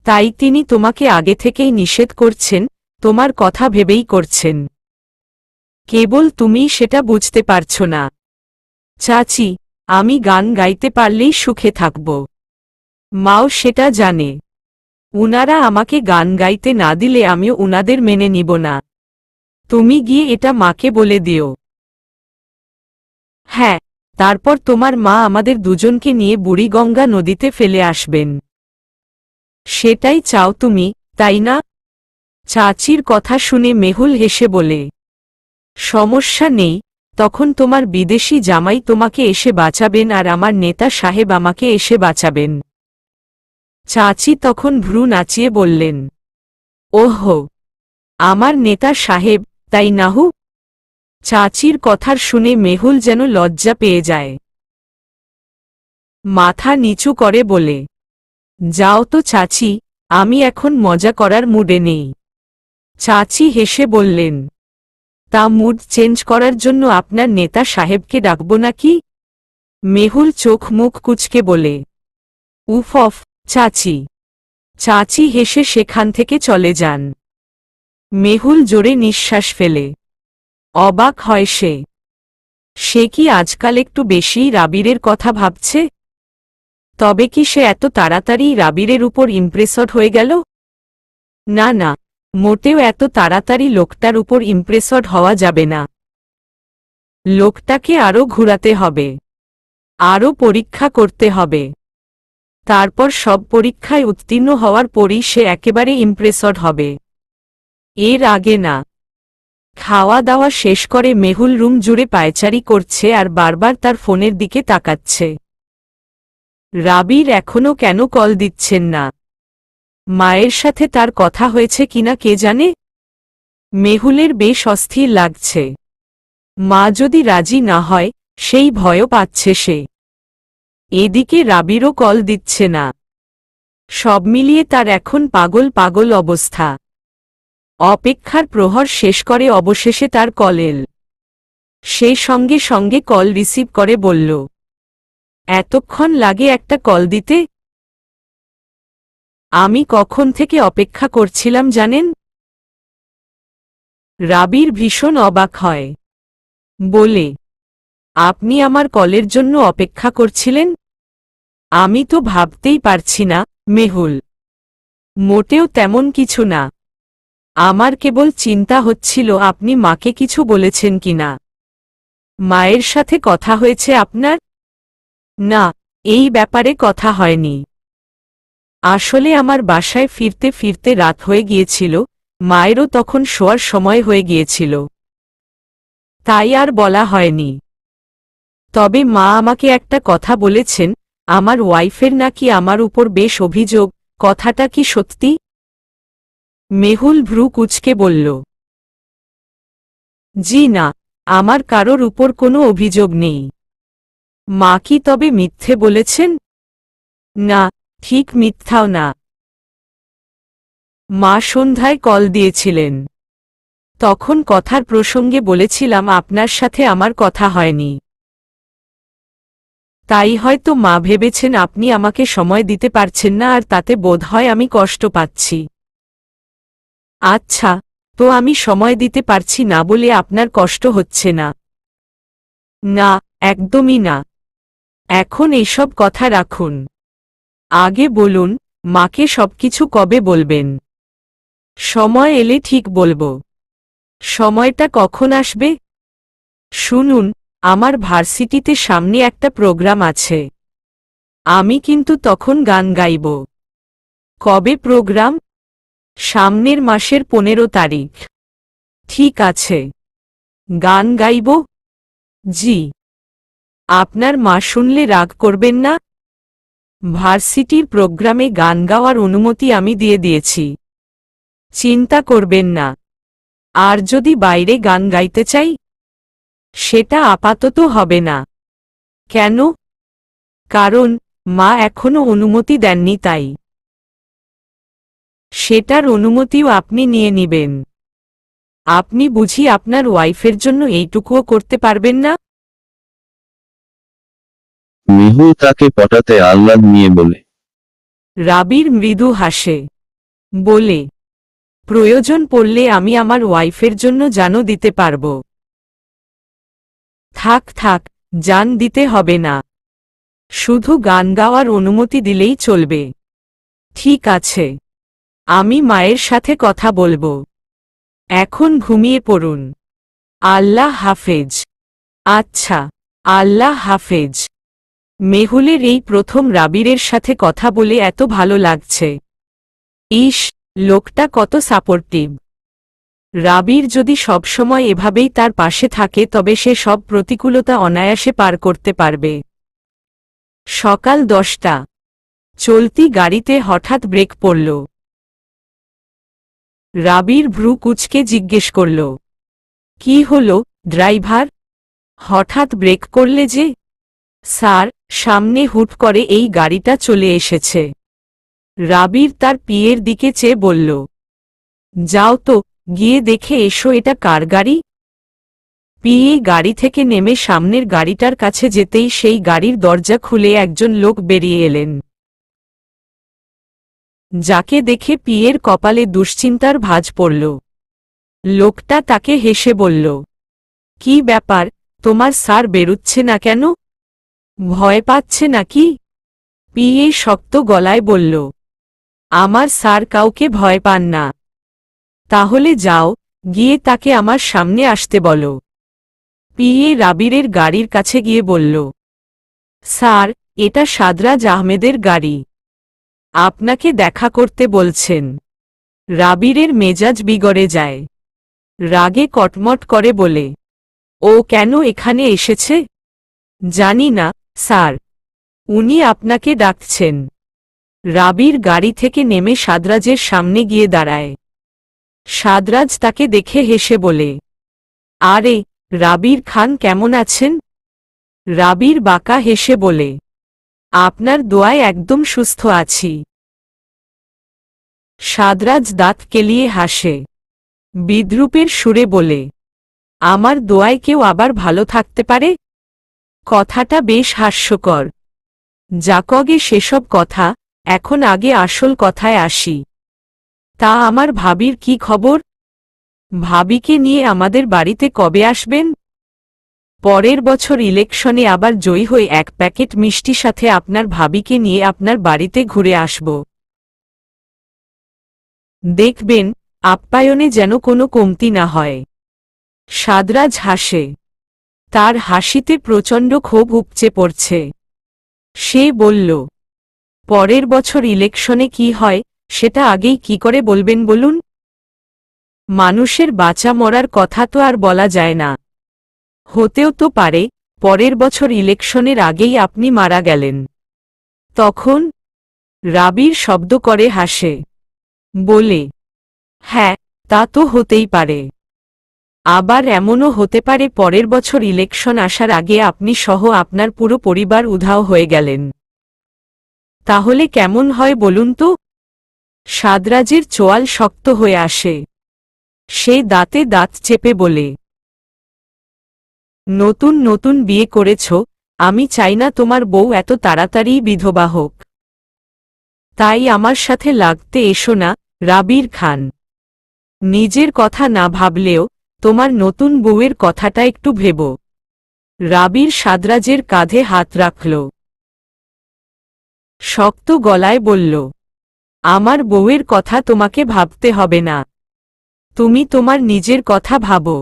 তাই তিনি তোমাকে আগে থেকেই নিষেধ করছেন, তোমার কথা ভেবেই করছেন। কেবল তুমিই সেটা বুঝতে পারছ না। চাচি, আমি গান গাইতে পারলেই সুখে থাকব। মাও সেটা জানে। উনারা আমাকে গান গাইতে না দিলে আমিও উনাদের মেনে নিব না। তুমি গিয়ে এটা মাকে বলে দিও। হ্যাঁ, তারপর তোমার মা আমাদের দুজনকে নিয়ে বুড়িগঙ্গা নদীতে ফেলে আসবেন। সেটাই চাও তুমি, তাই না? চাচির কথা শুনে মেহুল হেসে বলে, সমস্যা নেই, তখন তোমার বিদেশি জামাই তোমাকে এসে বাঁচাবেন আর আমার নেতা সাহেব আমাকে এসে বাঁচাবেন। চাচি তখন ভ্রু নাচিয়ে বললেন, ওহো, আমার নেতা সাহেব, তাই নাহু? চাচির কথার শুনে মেহুল যেন লজ্জা পেয়ে যায়। মাথা নিচু করে বলে, যাও তো চাচি, আমি এখন মজা করার মুডে নেই। চাচি হেসে বললেন, তা মুড চেঞ্জ করার জন্য আপনার নেতা সাহেবকে ডাকব নাকি? মেহুল চোখ মুখ কুঁচকে বলে, উফ অফ, চাচি। চাচি হেসে সেখান থেকে চলে যান। মেহুল জোরে নিঃশ্বাস ফেলে। অবাক হয় সে। সে কি আজকাল একটু বেশিই রাবিরের কথা ভাবছে? তবে কি সে এত তাড়াতাড়ি রাবিরের উপর ইমপ্রেসড হয়ে গেল? না না, মোটেও এত তাড়াতাড়ি লোকটার উপর ইমপ্রেসড হওয়া যাবে না। লোকটাকে আরও ঘুরাতে হবে, আরও পরীক্ষা করতে হবে। তারপর সব পরীক্ষায় উত্তীর্ণ হওয়ার পরই সে একেবারে ইমপ্রেসড হবে, এর আগে না। খাওয়া দাওয়া শেষ করে মেহুল রুম জুড়ে পায়চারি করছে আর বারবার তার ফোনের দিকে তাকাচ্ছে। রাবির এখনও কেন কল দিচ্ছেন না? মায়ের সাথে তার কথা হয়েছে কিনা কে জানে? মেহুলের বেশ অস্থির লাগছে। মা যদি রাজি না হয়, সেই ভয়ও পাচ্ছে সে। এদিকে রাবিরও কল দিচ্ছে না। সব মিলিয়ে তার এখন পাগল পাগল অবস্থা। অপেক্ষার প্রহর শেষ করে অবশেষে তার কল এল। সে সঙ্গে সঙ্গে কল রিসিভ করে বলল, এতক্ষণ লাগে একটা কল দিতে? আমি কখন থেকে অপেক্ষা করছিলাম জানেন? রাবির ভীষণ অবাক হয়। বলে, আপনি আমার কলের জন্য অপেক্ষা করছিলেন? আমি তো ভাবতেই পারছি না, মেহুল। মোটেও তেমন কিছু না। আমার কেবল চিন্তা হচ্ছিল আপনি মাকে কিছু বলেছেন কিনা। মায়ের সাথে কথা হয়েছে আপনার? না, এই ব্যাপারে কথা হয়নি। আসলে আমার বাসায় ফিরতে ফিরতে রাত হয়ে গিয়েছিল, মায়েরও তখন শোয়ার সময় হয়ে গিয়েছিল। তাই আর বলা হয়নি। তবে মা আমাকে একটা কথা বলেছেন, আমার ওয়াইফের নাকি আমার উপর বেশ অভিযোগ। কথাটা কি সত্যি? মেহুল ভ্রু কুঁচকে বলল, জি না, আমার কারোর উপর কোনো অভিযোগ নেই। মা কি তবে মিথ্যে বলেছেন? না, ঠিক মিথ্যাও না। মা সন্ধ্যায় কল দিয়েছিলেন। তখন কথার প্রসঙ্গে বলেছিলাম আপনার সাথে আমার কথা হয়নি। তাই হয়তো মা ভেবেছেন আপনি আমাকে সময় দিতে পারছেন না আর তাতে বোধ হয় আমি কষ্ট পাচ্ছি। আচ্ছা, তো আমি সময় দিতে পারছি না বলে আপনার কষ্ট হচ্ছে না? না, একদমই না। এখন এইসব কথা রাখুন। আগে বলুন, মাকে সবকিছু কবে বলবেন? সময় এলে ঠিক বলবো। সময়টা কখন আসবে? শুনুন, আমার ভার্সিটিতে সামনে একটা প্রোগ্রাম আছে। আমি কিন্তু তখন গান গাইব। কবে প্রোগ্রাম? সামনের মাসের 15 তারিখ। ঠিক আছে। গান গাইব? জি। আপনার মা শুনলে রাগ করবেন না? ভার্সিটির প্রোগ্রামে গান গাওয়ার অনুমতি আমি দিয়ে দিয়েছি। চিন্তা করবেন না। আর যদি বাইরে গান গাইতে চাই? সেটা আপাতত হবে না। কেন? কারণ মা এখনো অনুমতি দেননি তাই। সেটার অনুমতিও আপনি নিয়ে নিবেন। আপনি বুঝি আপনার ওয়াইফের জন্য এইটুকুও করতে পারবেন না? মেহুল তাকে পটাতে আহ্লাদ নিয়ে বলে, রাবির মৃদু হাসে। বলে, প্রয়োজন পড়লে আমি আমার ওয়াইফের জন্য জানও দিতে পারব। থাক থাক, জান দিতে হবে না। শুধু গান গাওয়ার অনুমতি দিলেই চলবে। ঠিক আছে। আমি মায়ের সাথে কথা বলবো। এখন ঘুমিয়ে পড়ুন। আল্লাহ হাফেজ। আচ্ছা, আল্লাহ হাফেজ। মেহুলের এই প্রথম রাবিরের সাথে কথা বলে এত ভালো লাগছে। ইস, লোকটা কত সাপোর্টিভ। রাবির যদি সবসময় এভাবেই তার পাশে থাকে তবে সে সব প্রতিকূলতা অনায়াসে পার করতে পারবে। সকাল 10টা। চলতি গাড়িতে হঠাৎ ব্রেক পড়ল। রাবির ভ্রু কুঁচকে জিজ্ঞেস করল, কি হলো ড্রাইভার? হঠাৎ ব্রেক করলে যে? স্যার, সামনে হুট করে এই গাড়িটা চলে এসেছে। রাবির তার পিয়ের দিকে চেয়ে বলল, যাও তো, গিয়ে দেখে এসো এটা কার গাড়ি। পিএ গাড়ি থেকে নেমে সামনের গাড়িটার কাছে যেতেই সেই গাড়ির দরজা খুলে একজন লোক বেরিয়ে এলেন, যাকে দেখে পিএর কপালে দুশ্চিন্তার ভাঁজ পড়ল। লোকটা তাকে হেসে বলল, কি ব্যাপার, তোমার স্যার বেরুচ্ছে না কেন? ভয় পাচ্ছে নাকি? পিএ শক্ত গলায় বলল, আমার স্যার কাউকে ভয় পান না। তাহলে যাও, গিয়ে তাকে আমার সামনে আসতে বলো। পিএ রাবিরের গাড়ির কাছে গিয়ে বলল, স্যার, এটা সাদরাজ আহমেদের গাড়ি, আপনাকে দেখা করতে বলছেন। রাবিরের মেজাজ বিগড়ে যায়, রাগে কটমট করে বলে, ও কেন এখানে এসেছে? জানি না, স্যার, উনি আপনাকে ডাকছেন। রাবির গাড়ি থেকে নেমে সাদরাজের সামনে গিয়ে দাঁড়ায়। সাদরাজ তাকে দেখে হেসে বলে, আরে, রাবির খান কেমন আছেন? রাবির বাঁকা হেসে বলে, আপনার দোয়ায় একদম সুস্থ আছি। সাদরাজ দাঁত কেলিয়ে হাসে, বিদ্রূপের সুরে বলে, আমার দোয়ায় কেউ আবার ভালো থাকতে পারে? কথাটা বেশ হাস্যকর। যাকগে সেসব কথা, এখন আগে আসল কথায় আসি। তা আমার ভাবির কি খবর? ভাবিকে নিয়ে আমাদের বাড়িতে কবে আসবেন? পরের বছর ইলেকশনে আবার জয়ী হয়ে এক প্যাকেট মিষ্টি সাথে আপনার ভাবিকে নিয়ে আপনার বাড়িতে ঘুরে আসব। দেখবেন, আপ্যায়নে যেন কোনো কমতি না হয়। সাদরাজ হাসে, তার হাসিতে প্রচণ্ড ক্ষোভ উপচে পড়ছে। সে বলল, পরের বছর ইলেকশনে কি হয়, সেটা আগেই কি করে বলবেন বলুন? মানুষের বাঁচা মরার কথা তো আর বলা যায় না। হতেও তো পারে, পরের বছর ইলেকশনের আগেই আপনি মারা গেলেন। তখন? রাবির শব্দ করে হাসে, বলে, হ্যাঁ, তা তো হতেই পারে। আবার এমনও হতে পারে পরের বছর ইলেকশন আসার আগে আপনি সহ আপনার পুরো পরিবার উধাও হয়ে গেলেন। তাহলে কেমন হয় বলুন তো? সাদরাজের চোয়াল শক্ত হয়ে আসে। সে দাঁতে দাঁত চেপে বলে, নতুন নতুন বিয়ে করেছ, আমি চাই না তোমার বউ এত তাড়াতাড়ি বিধবা হোক। তাই আমার সাথে লাগতে এসো না, রাবির খান। নিজের কথা না ভাবলেও তোমার নতুন বউয়ের কথাটা একটু ভেবো। রাবির সাদরাজের কাঁধে হাত রাখল, শক্ত গলায় বলল, আমার বউয়ের কথা তোমাকে ভাবতে হবে না। তুমি তোমার নিজের কথা ভাবো,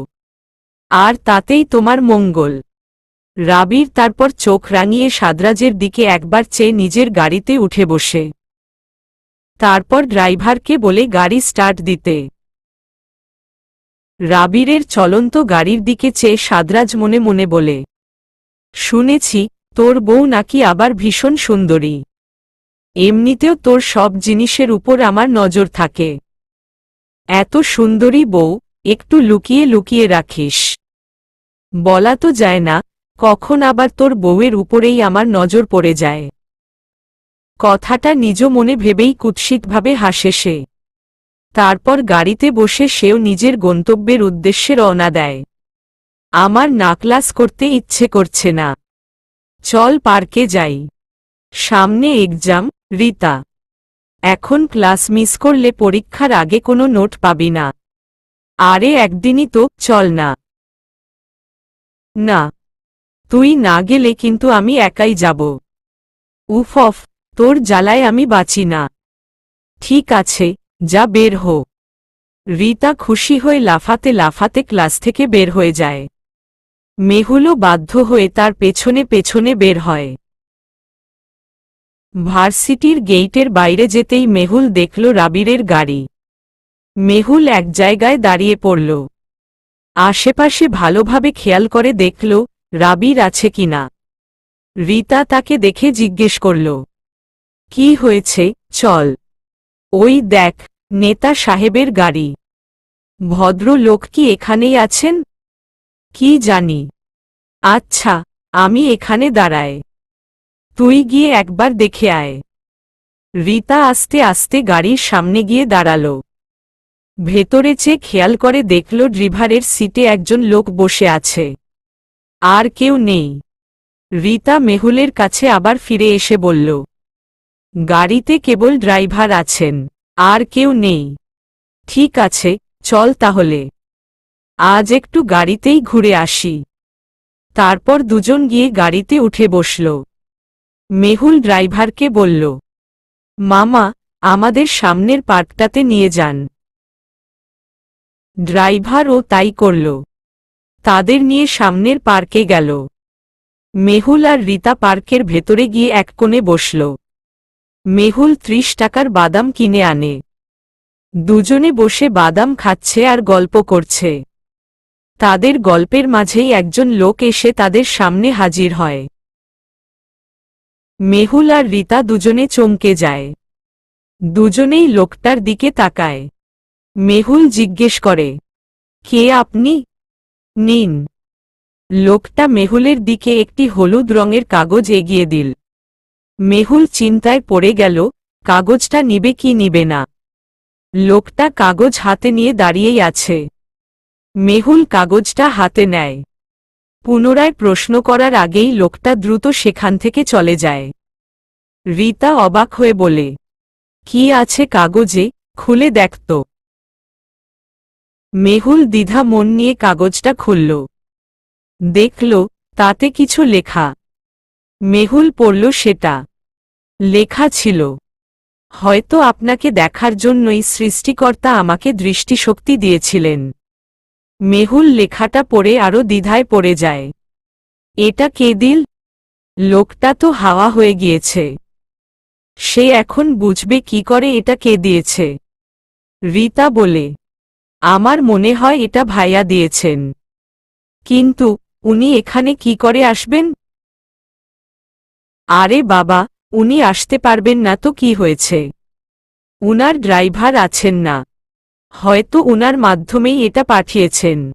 আর তাতেই তোমার মঙ্গল। রাবির তারপর চোখ রাঙিয়ে সাদরাজের দিকে একবার চেয়ে নিজের গাড়িতে উঠে বসে। তারপর ড্রাইভারকে বলে গাড়ি স্টার্ট দিতে। রাবিরের চলন্ত গাড়ির দিকে চেয়ে সাদরাজ মনে মনে বলে, শুনেছি তোর বউ নাকি আবার ভীষণ সুন্দরী। এমনিতেও তোর সব জিনিসের উপর আমার নজর থাকে। এত সুন্দরী বউ একটু লুকিয়ে লুকিয়ে রাখিস। বলা তো যায় না, কখন আবার তোর বউয়ের উপরেই আমার নজর পড়ে যায়। কথাটা নিজ মনে ভেবেই কুৎসিতভাবে হাসে সে। তারপর গাড়িতে বসে সেও নিজের গন্তব্যের উদ্দেশ্যে রওনা দেয়। আমার না ক্লাস করতে ইচ্ছে করছে না, চল পার্কে যাই। সামনে এক্সাম, রিতা। এখন ক্লাস মিস করলে পরীক্ষার আগে কোনো নোট পাবি না। আরে একদিনই তো, চল না। না, তুই না গেলে কিন্তু আমি একাই যাব। উফ, তোর জ্বালায় আমি বাঁচি না। ঠিক আছে, যা, বের হো। রিতা খুশি হয়ে লাফাতে লাফাতে ক্লাস থেকে বের হয়ে যায়। মেহুলও বাধ্য হয়ে তার পেছনে পেছনে বের হয়। ভার্সিটির গেইটের বাইরে যেতেই মেহুল দেখল রাবিরের গাড়ি। মেহুল এক জায়গায় দাঁড়িয়ে পড়ল। আশেপাশে ভালোভাবে খেয়াল করে দেখল রাবির আছে কিনা। রিতা তাকে দেখে জিজ্ঞেস করল, কি হয়েছে, চল। ওই দেখ, নেতা সাহেবের গাড়ি। ভদ্রলোক কি এখানেই আছেন? কি জানি। আচ্ছা, আমি এখানে দাঁড়াই, তুই গিয়ে একবার দেখে আয়। রিতা আস্তে আস্তে গাড়ির সামনে গিয়ে দাঁড়াল। ভেতরে চেয়ে খেয়াল করে দেখল ড্রাইভারের সিটে একজন লোক বসে আছে। আর কেউ নেই। রীতা মেহুলের কাছে আবার ফিরে এসে বলল, গাড়িতে কেবল ড্রাইভার আছেন, আর কেউ নেই। ঠিক আছে, চল তাহলে আজ একটু গাড়িতেই ঘুরে আসি। তারপর দুজন গিয়ে গাড়িতে উঠে বসল। মেহুল ড্রাইভারকে বলল, মামা, আমাদের সামনের পার্কটাতে নিয়ে যান। ড্রাইভারও তাই করল। তাদের নিয়ে সামনের পার্কে গেল। মেহুল আর রীতা পার্কের ভেতরে গিয়ে এক কোণে বসল। মেহুল 30 টাকার বাদাম কিনে আনে। দুজনে বসে বাদাম খাচ্ছে আর গল্প করছে। তাদের গল্পের মাঝেই একজন লোক এসে তাদের সামনে হাজির হয়। মেহুল আর রীতা দুজনে চমকে যায়। দুজনেই লোকটার দিকে তাকায়। মেহুল জিজ্ঞেস করে, কে আপনি? নিন। লোকটা মেহুলের দিকে একটি হলুদ রঙের কাগজ এগিয়ে দিল। মেহুল চিন্তায় পড়ে গেল, কাগজটা নিবে কি নিবে না। লোকটা কাগজ হাতে নিয়ে দাঁড়িয়েই আছে। মেহুল কাগজটা হাতে নেয়। পুনরায় প্রশ্ন করার আগেই লোকটা দ্রুত সেখান থেকে চলে যায়। রীতা অবাক হয়ে বলে, কি আছে কাগজে, খুলে দেখত। মেহুল দ্বিধা মন নিয়ে কাগজটা খুলল। দেখল, তাতে কিছু লেখা। মেহুল পড়ল সেটা। লেখা ছিল, হয়তো আপনাকে দেখার জন্যই সৃষ্টিকর্তা আমাকে দৃষ্টিশক্তি দিয়েছিলেন। মেহুল লেখাটা পড়ে আরো দ্বিধায় পড়ে যায়। এটা কে দিল? লোকটা তো হাওয়া হয়ে গিয়েছে। সে এখন বুঝবে কি করে এটা কে দিয়েছে। রীতা বলে, আমার মনে হয় এটা ভাইয়া দিয়েছেন। কিন্তু উনি এখানে কি করে আসবেন? আরে বাবা, উনি আসতে পারবেন না তো কি হয়েছে? উনার ড্রাইভার আছেন না। হয়তো উনার মাধ্যমেই এটা পাঠিয়েছেন।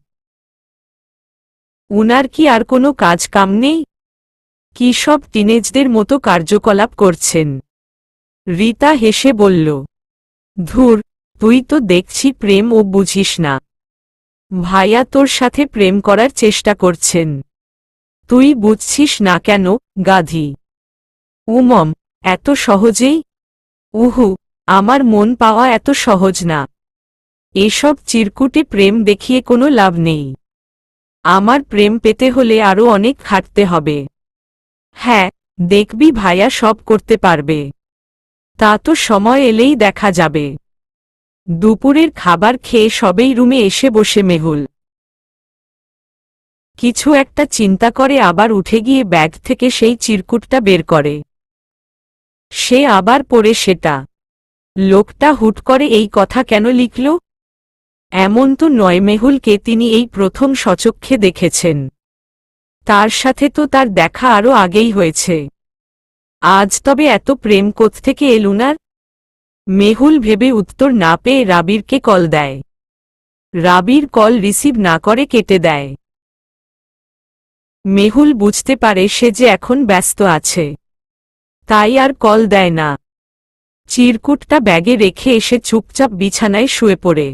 উনার কি আর কোনো কাজ কাম নেই? কি সব টিনেজদের মতো কার্যকলাপ করছেন? রীতা হেসে বলল, ধুর, তুই তো দেখছি প্রেম ও বুঝিস না। ভাইয়া তোর সাথে প্রেম করার চেষ্টা করছেন। তুই বুঝছিস না কেন, গাধি। উমম, এত সহজেই? উহু, আমার মন পাওয়া এত সহজ না। এসব চিরকুটে প্রেম দেখিয়ে কোনো লাভ নেই। আমার প্রেম পেতে হলে আরও অনেক খাটতে হবে। হ্যাঁ, দেখবি ভাইয়া সব করতে পারবে। তা তো সময় এলেই দেখা যাবে। দুপুরের খাবার খেয়ে সবেই রুমে এসে বসে মেহুল। কিছু একটা চিন্তা করে আবার উঠে গিয়ে ব্যাগ থেকে সেই চিরকুটটা বের করে। সে আবার পড়ে সেটা। লোকটা হুট করে এই কথা কেন লিখল? এমন তো নয় মেহুলকে তিনি এই প্রথম সচক্ষে দেখেছেন। তার সাথে তো তার দেখা আরও আগেই হয়েছে। আজ তবে এত প্রেম কোত্থেকে এল উনার? মেহুল ভেবে উত্তর না পেয়ে রাবিরকে কল দেয়। রাবির কল রিসিভ না করে কেটে দেয়। মেহুল বুঝতে পারে সে যে এখন ব্যস্ত আছে। তাই আর কল দেয় না। চিরকুটটা ব্যাগে রেখে এসে চুপচাপ বিছানায় শুয়ে পড়ে।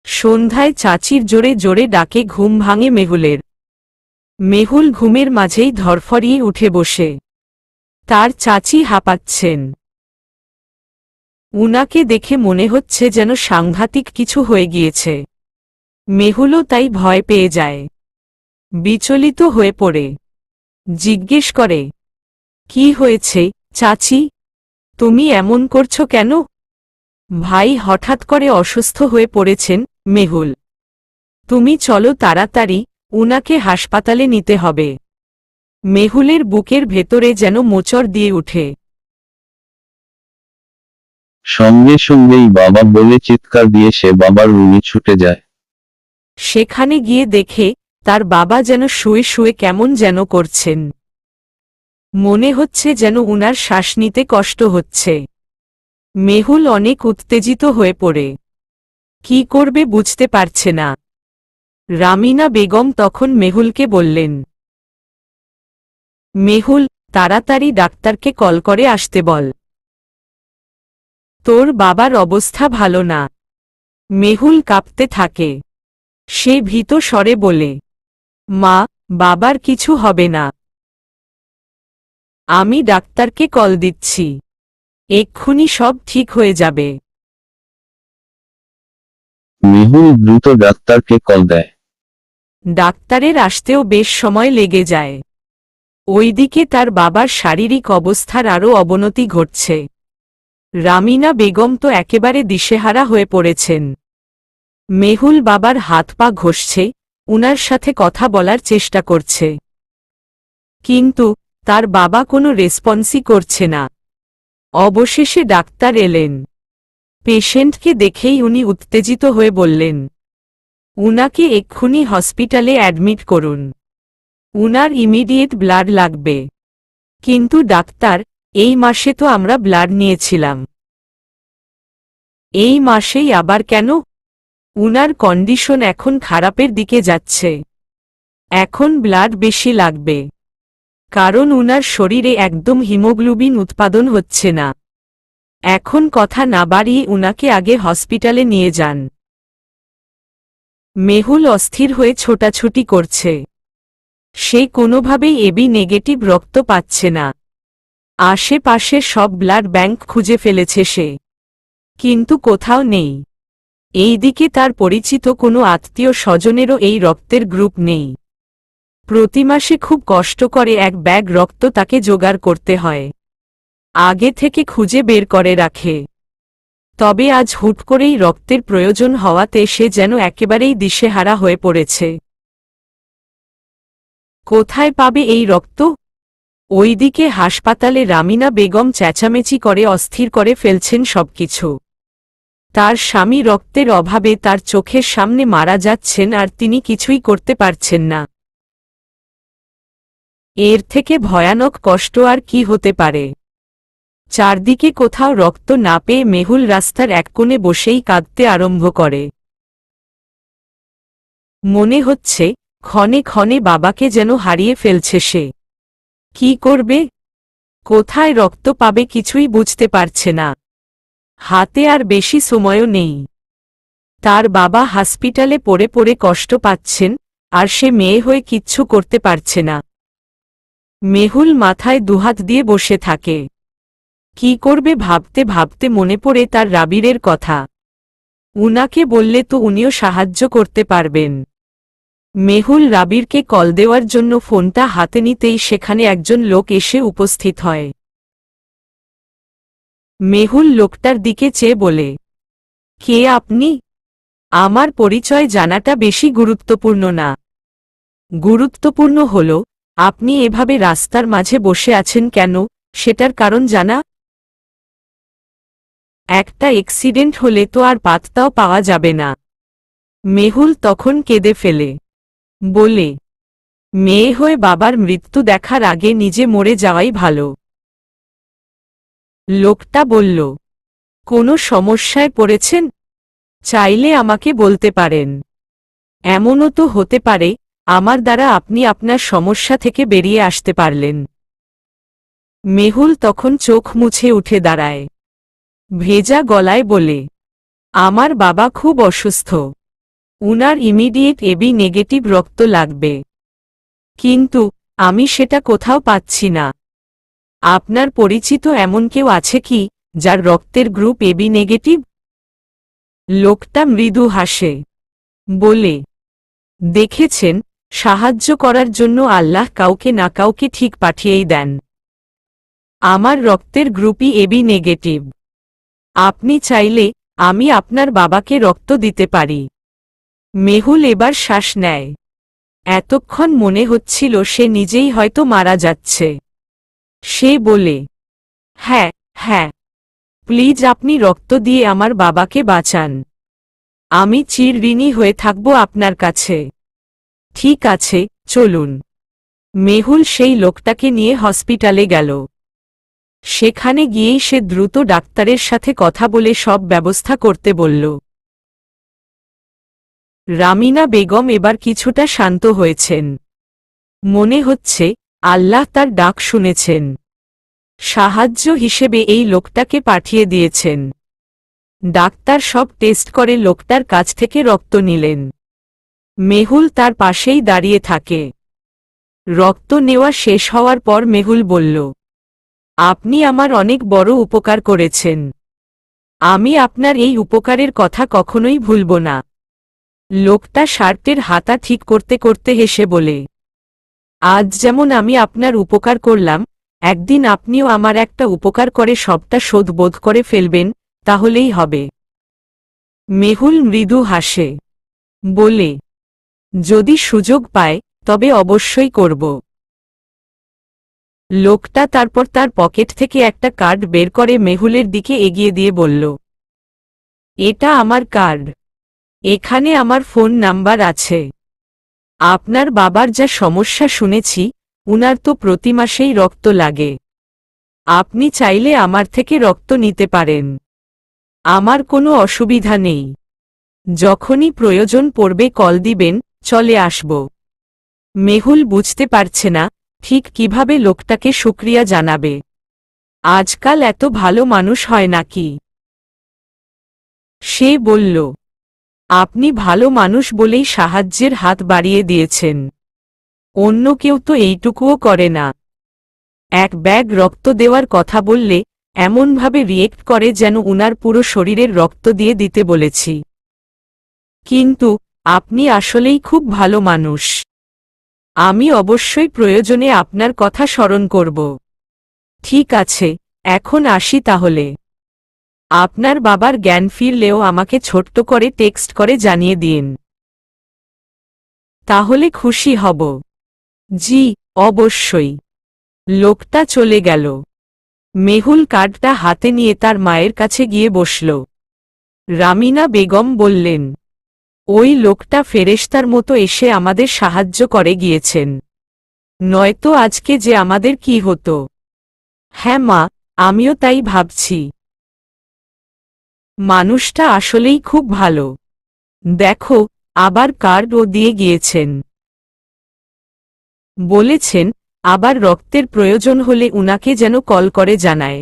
সন্ধ্যায় চাচির জোরে জোরে ডাকে ঘুম ভাঙে মেহুলের। মেহুল ঘুমের মাঝেই ধরফরিয়ে উঠে বসে। তার চাচি হাঁপাচ্ছেন। উনাকে দেখে মনে হচ্ছে যেন সাংঘাতিক কিছু হয়ে গিয়েছে। মেহুলও তাই ভয় পেয়ে যায়। বিচলিত হয়ে পড়ে। জিজ্ঞেস করে, কি হয়েছে, চাচি? তুমি এমন করছো কেন? ভাই হঠাৎ করে অসুস্থ হয়ে পড়েছেন, মেহুল। তুমি চলো তাড়াতাড়ি, উনাকে হাসপাতালে নিতে হবে। মেহুলের বুকের ভেতরে যেন মোচড় দিয়ে উঠে। সঙ্গে সঙ্গেই বাবা বলে চিৎকার দিয়ে সে বাবার রুমে ছুটে যায়। সেখানে গিয়ে দেখে তার বাবা যেন শুয়ে শুয়ে কেমন যেন করছেন। মনে হচ্ছে যেন উনার শ্বাস নিতে কষ্ট হচ্ছে। মেহুল অনেক উত্তেজিত হয়ে পড়ে। কি করবে বুঝতে পারছে না। রামিনা বেগম তখন মেহুলকে বললেন, মেহুল, তাড়াতাড়ি ডাক্তারকে কল করে আসতে বল। তোর বাবার অবস্থা ভালো না। মেহুল কাঁপতে থাকে। সে ভীত স্বরে বলে, মা, বাবার কিছু হবে না। আমি ডাক্তারকে কল দিচ্ছি। এক্ষুনি সব ঠিক হয়ে যাবে। মেহুল দ্রুত ডাক্তারকে কল দেয়। ডাক্তারের আসতেও বেশ সময় লেগে যায়। ওইদিকে তার বাবার শারীরিক অবস্থার আরও অবনতি ঘটছে। রামিনা বেগম তো একেবারে দিশেহারা হয়ে পড়েছেন। মেহুল বাবার হাত পা ঘষছে, উনার সাথে কথা বলার চেষ্টা করছে। কিন্তু তার বাবা কোনো রেসপন্সই করছে না। অবশেষে ডাক্তার এলেন। পেশেন্টকে দেখেই উনি উত্তেজিত হয়ে বললেন, উনাকে এক্ষুনি হসপিটালে অ্যাডমিট করুন। উনার ইমিডিয়েট ব্লাড লাগবে। কিন্তু ডাক্তার, এই মাসে তো আমরা ব্লাড নিয়েছিলাম। এই মাসেই আবার কেন? উনার কন্ডিশন এখন খারাপের দিকে যাচ্ছে। এখন ব্লাড বেশি লাগবে। কারণ উনার শরীরে একদম হিমোগ্লোবিন উৎপাদন হচ্ছে না। এখন কথা না বাড়িয়ে উনাকে আগে হসপিটালে নিয়ে যান। মেহুল অস্থির হয়ে ছোটাছুটি করছে। সে কোনোভাবেই এবি নেগেটিভ রক্ত পাচ্ছে না। আশেপাশে সব ব্লাড ব্যাংক খুঁজে ফেলেছে সে, কিন্তু কোথাও নেই। এইদিকে তার পরিচিত কোনো আত্মীয় স্বজনেরও এই রক্তের গ্রুপ নেই। প্রতি মাসে খুব কষ্ট করে এক ব্যাগ রক্ত তাকে জোগাড় করতে হয়। আগে থেকে খুঁজে বের করে রাখে। তবে আজ হুট করেই রক্তের প্রয়োজন হওয়াতে সে যেন একেবারেই দিশেহারা হয়ে পড়েছে। কোথায় পাবে এই রক্ত? ওইদিকে হাসপাতালে রামিনা বেগম চেঁচামেচি করে অস্থির করে ফেলছেন সবকিছু। তার স্বামী রক্তের অভাবে তার চোখের সামনে মারা যাচ্ছেন আর তিনি কিছুই করতে পারছেন না। এর থেকে ভয়ানক কষ্ট আর কি হতে পারে? চারদিকে কোথাও রক্ত না পেয়ে মেহুল রাস্তার এক কোণে বসেই কাঁদতে আরম্ভ করে। মনে হচ্ছে ক্ষণে ক্ষণে বাবাকে যেন হারিয়ে ফেলছে সে। কি করবে? কোথায় রক্ত পাবে কিছুই বুঝতে পারছে না। হাতে আর বেশি সময়ও নেই। তার বাবা হসপিটালে পড়ে পড়ে কষ্ট পাচ্ছেন, আর সে মেয়ে হয়ে কিচ্ছু করতে পারছে না। মেহুল মাথায় দুহাত দিয়ে বসে থাকে। কি করবে ভাবতে ভাবতে মনে পড়ে তার রাবিরের কথা। উনাকে বললে তো উনিও সাহায্য করতে পারবেন। মেহুল রাবিরকে কল দেওয়ার জন্য ফোনটা হাতে নিতেই সেখানে একজন লোক এসে উপস্থিত হয়। মেহুল লোকটার দিকে চেয়ে বলে, কে আপনি? আমার পরিচয় জানাটা বেশি গুরুত্বপূর্ণ না। গুরুত্বপূর্ণ হল আপনি এভাবে রাস্তার মাঝে বসে আছেন কেন, সেটার কারণ জানা। একটা অ্যাক্সিডেন্ট হলে তো আর পাত্তাও পাওয়া যাবে না। মেহুল তখন কেঁদে ফেলে, বলে, মেয়ে হয়ে বাবার মৃত্যু দেখার আগে নিজে মরে যাওয়াই ভালো। লোকটা বলল, কোনো সমস্যায় পড়েছেন? চাইলে আমাকে বলতে পারেন। এমনও তো হতে পারে আমার দ্বারা আপনি আপনার সমস্যা থেকে বেরিয়ে আসতে পারলেন। মেহুল তখন চোখ মুছে উঠে দাঁড়ায়। ভেজা গলায় বলে, আমার বাবা খুব অসুস্থ। উনার ইমিডিয়েট এবি নেগেটিভ রক্ত লাগবে। কিন্তু আমি সেটা কোথাও পাচ্ছি না। আপনার পরিচিত এমন কেউ আছে কি যার রক্তের গ্রুপ এবি নেগেটিভ? লোকটা মৃদু হাসে, বলে, দেখেছেন, সাহায্য করার জন্য আল্লাহ কাউকে না কাউকে ঠিক পাঠিয়েই দেন। আমার রক্তের গ্রুপই এবি নেগেটিভ। আপনি চাইলে আমি আপনার বাবাকে রক্ত দিতে পারি। মেহুল এবার শ্বাস নেয়। এতক্ষণ মনে হচ্ছিল সে নিজেই হয়তো মারা যাচ্ছে। সে বলে, হ্যাঁ হ্যাঁ, প্লিজ আপনি রক্ত দিয়ে আমার বাবাকে বাঁচান। আমি চিরঋণী হয়ে থাকব আপনার কাছে। ঠিক আছে, চলুন। মেহুল সেই লোকটাকে নিয়ে হসপিটালে গেল। সেখানে গিয়েই সে দ্রুত ডাক্তারের সাথে কথা বলে সব ব্যবস্থা করতে বলল। রামিনা বেগম এবার কিছুটা শান্ত হয়েছেন। মনে হচ্ছে আল্লাহ তার ডাক শুনেছেন। সাহায্য হিসেবে এই লোকটাকে পাঠিয়ে দিয়েছেন। ডাক্তার সব টেস্ট করে লোকটার কাছ থেকে রক্ত নিলেন। মেহুল তার পাশেই দাঁড়িয়ে থাকে। রক্ত নেওয়া শেষ হওয়ার পর মেহুল বলল, আপনি আমার অনেক বড় উপকার করেছেন। আমি আপনার এই উপকারের কথা কখনোই ভুলব না। লোকটা শার্টের হাতা ঠিক করতে করতে হেসে বলে, আজ যেমন আমি আপনার উপকার করলাম, একদিন আপনিও আমার একটা উপকার করে সবটা শোধ বোধ করে ফেলবেন, তাহলেই হবে। মেহুল মৃদু হাসে, বলে, যদি সুযোগ পায় তবে অবশ্যই করব। লোকটা তারপর তার পকেট থেকে একটা কার্ড বের করে মেহুলের দিকে এগিয়ে দিয়ে বলল, এটা আমার কার্ড। এখানে আমার ফোন নাম্বার আছে। আপনার বাবার যা সমস্যা শুনেছি, উনার তো প্রতি মাসেই রক্ত লাগে। আপনি চাইলে আমার থেকে রক্ত নিতে পারেন। আমার কোনো অসুবিধা নেই। যখনই প্রয়োজন পড়বে কল দিবেন, চলে আসব। মেহুল বুঝতে পারছে না ঠিক কিভাবে লোকটাকে শুকরিয়া জানাবে। আজকাল এত ভালো মানুষ হয় নাকি? সে বলল, আপনি ভালো মানুষ বলেই সাহায্যের হাত বাড়িয়ে দিয়েছেন। অন্য কেউ তো এইটুকুও করে না। এক ব্যাগ রক্ত দেওয়ার কথা বললে এমনভাবে রিয়েক্ট করে যেন উনার পুরো শরীরের রক্ত দিয়ে দিতে বলেছি। কিন্তু আপনি আসলেই খুব ভালো মানুষ। আমি অবশ্যই প্রয়োজনে আপনার কথা স্মরণ করব। ঠিক আছে, এখন আসি তাহলে। আপনার বাবার জ্ঞান ফিরলেও আমাকে ছোট্ট করে টেক্সট করে জানিয়ে দিন। তাহলে খুশি হব। জি, অবশ্যই। লোকটা চলে গেল। মেহুল কার্ডটা হাতে নিয়ে তার মায়ের কাছে গিয়ে বসল। রামিনা বেগম বললেন, ওই লোকটা ফেরেশতার মতো এসে আমাদের সাহায্য করে গিয়েছেন। নয়তো আজকে যে আমাদের কি হতো। হ্যাঁ মা, আমিও তাই ভাবছি। মানুষটা আসলেই খুব ভালো। দেখো, আবার কার্ডও দিয়ে গিয়েছেন। বলেছেন, আবার রক্তের প্রয়োজন হলে উনাকে যেন কল করে জানায়।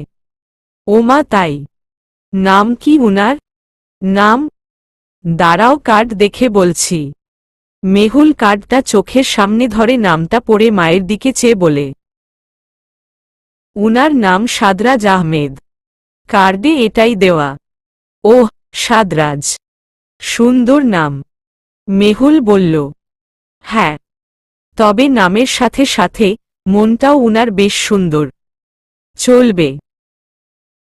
ও মা, তাই? নাম কি উনার? নাম? দাঁড়াও, কার্ড দেখে বলছি। মেহুল কার্ডটা চোখের সামনে ধরে নামটা পড়ে মায়ের দিকে চেয়ে বলে, উনার নাম সাদরাজ আহমেদ। কার্ডে এটাই দেওয়া। ওহ, সাদরাজ, সুন্দর নাম। মেহুল বলল, হ্যাঁ, তবে নামের সাথে সাথে মনটাও উনার বেশ সুন্দর। চলবে।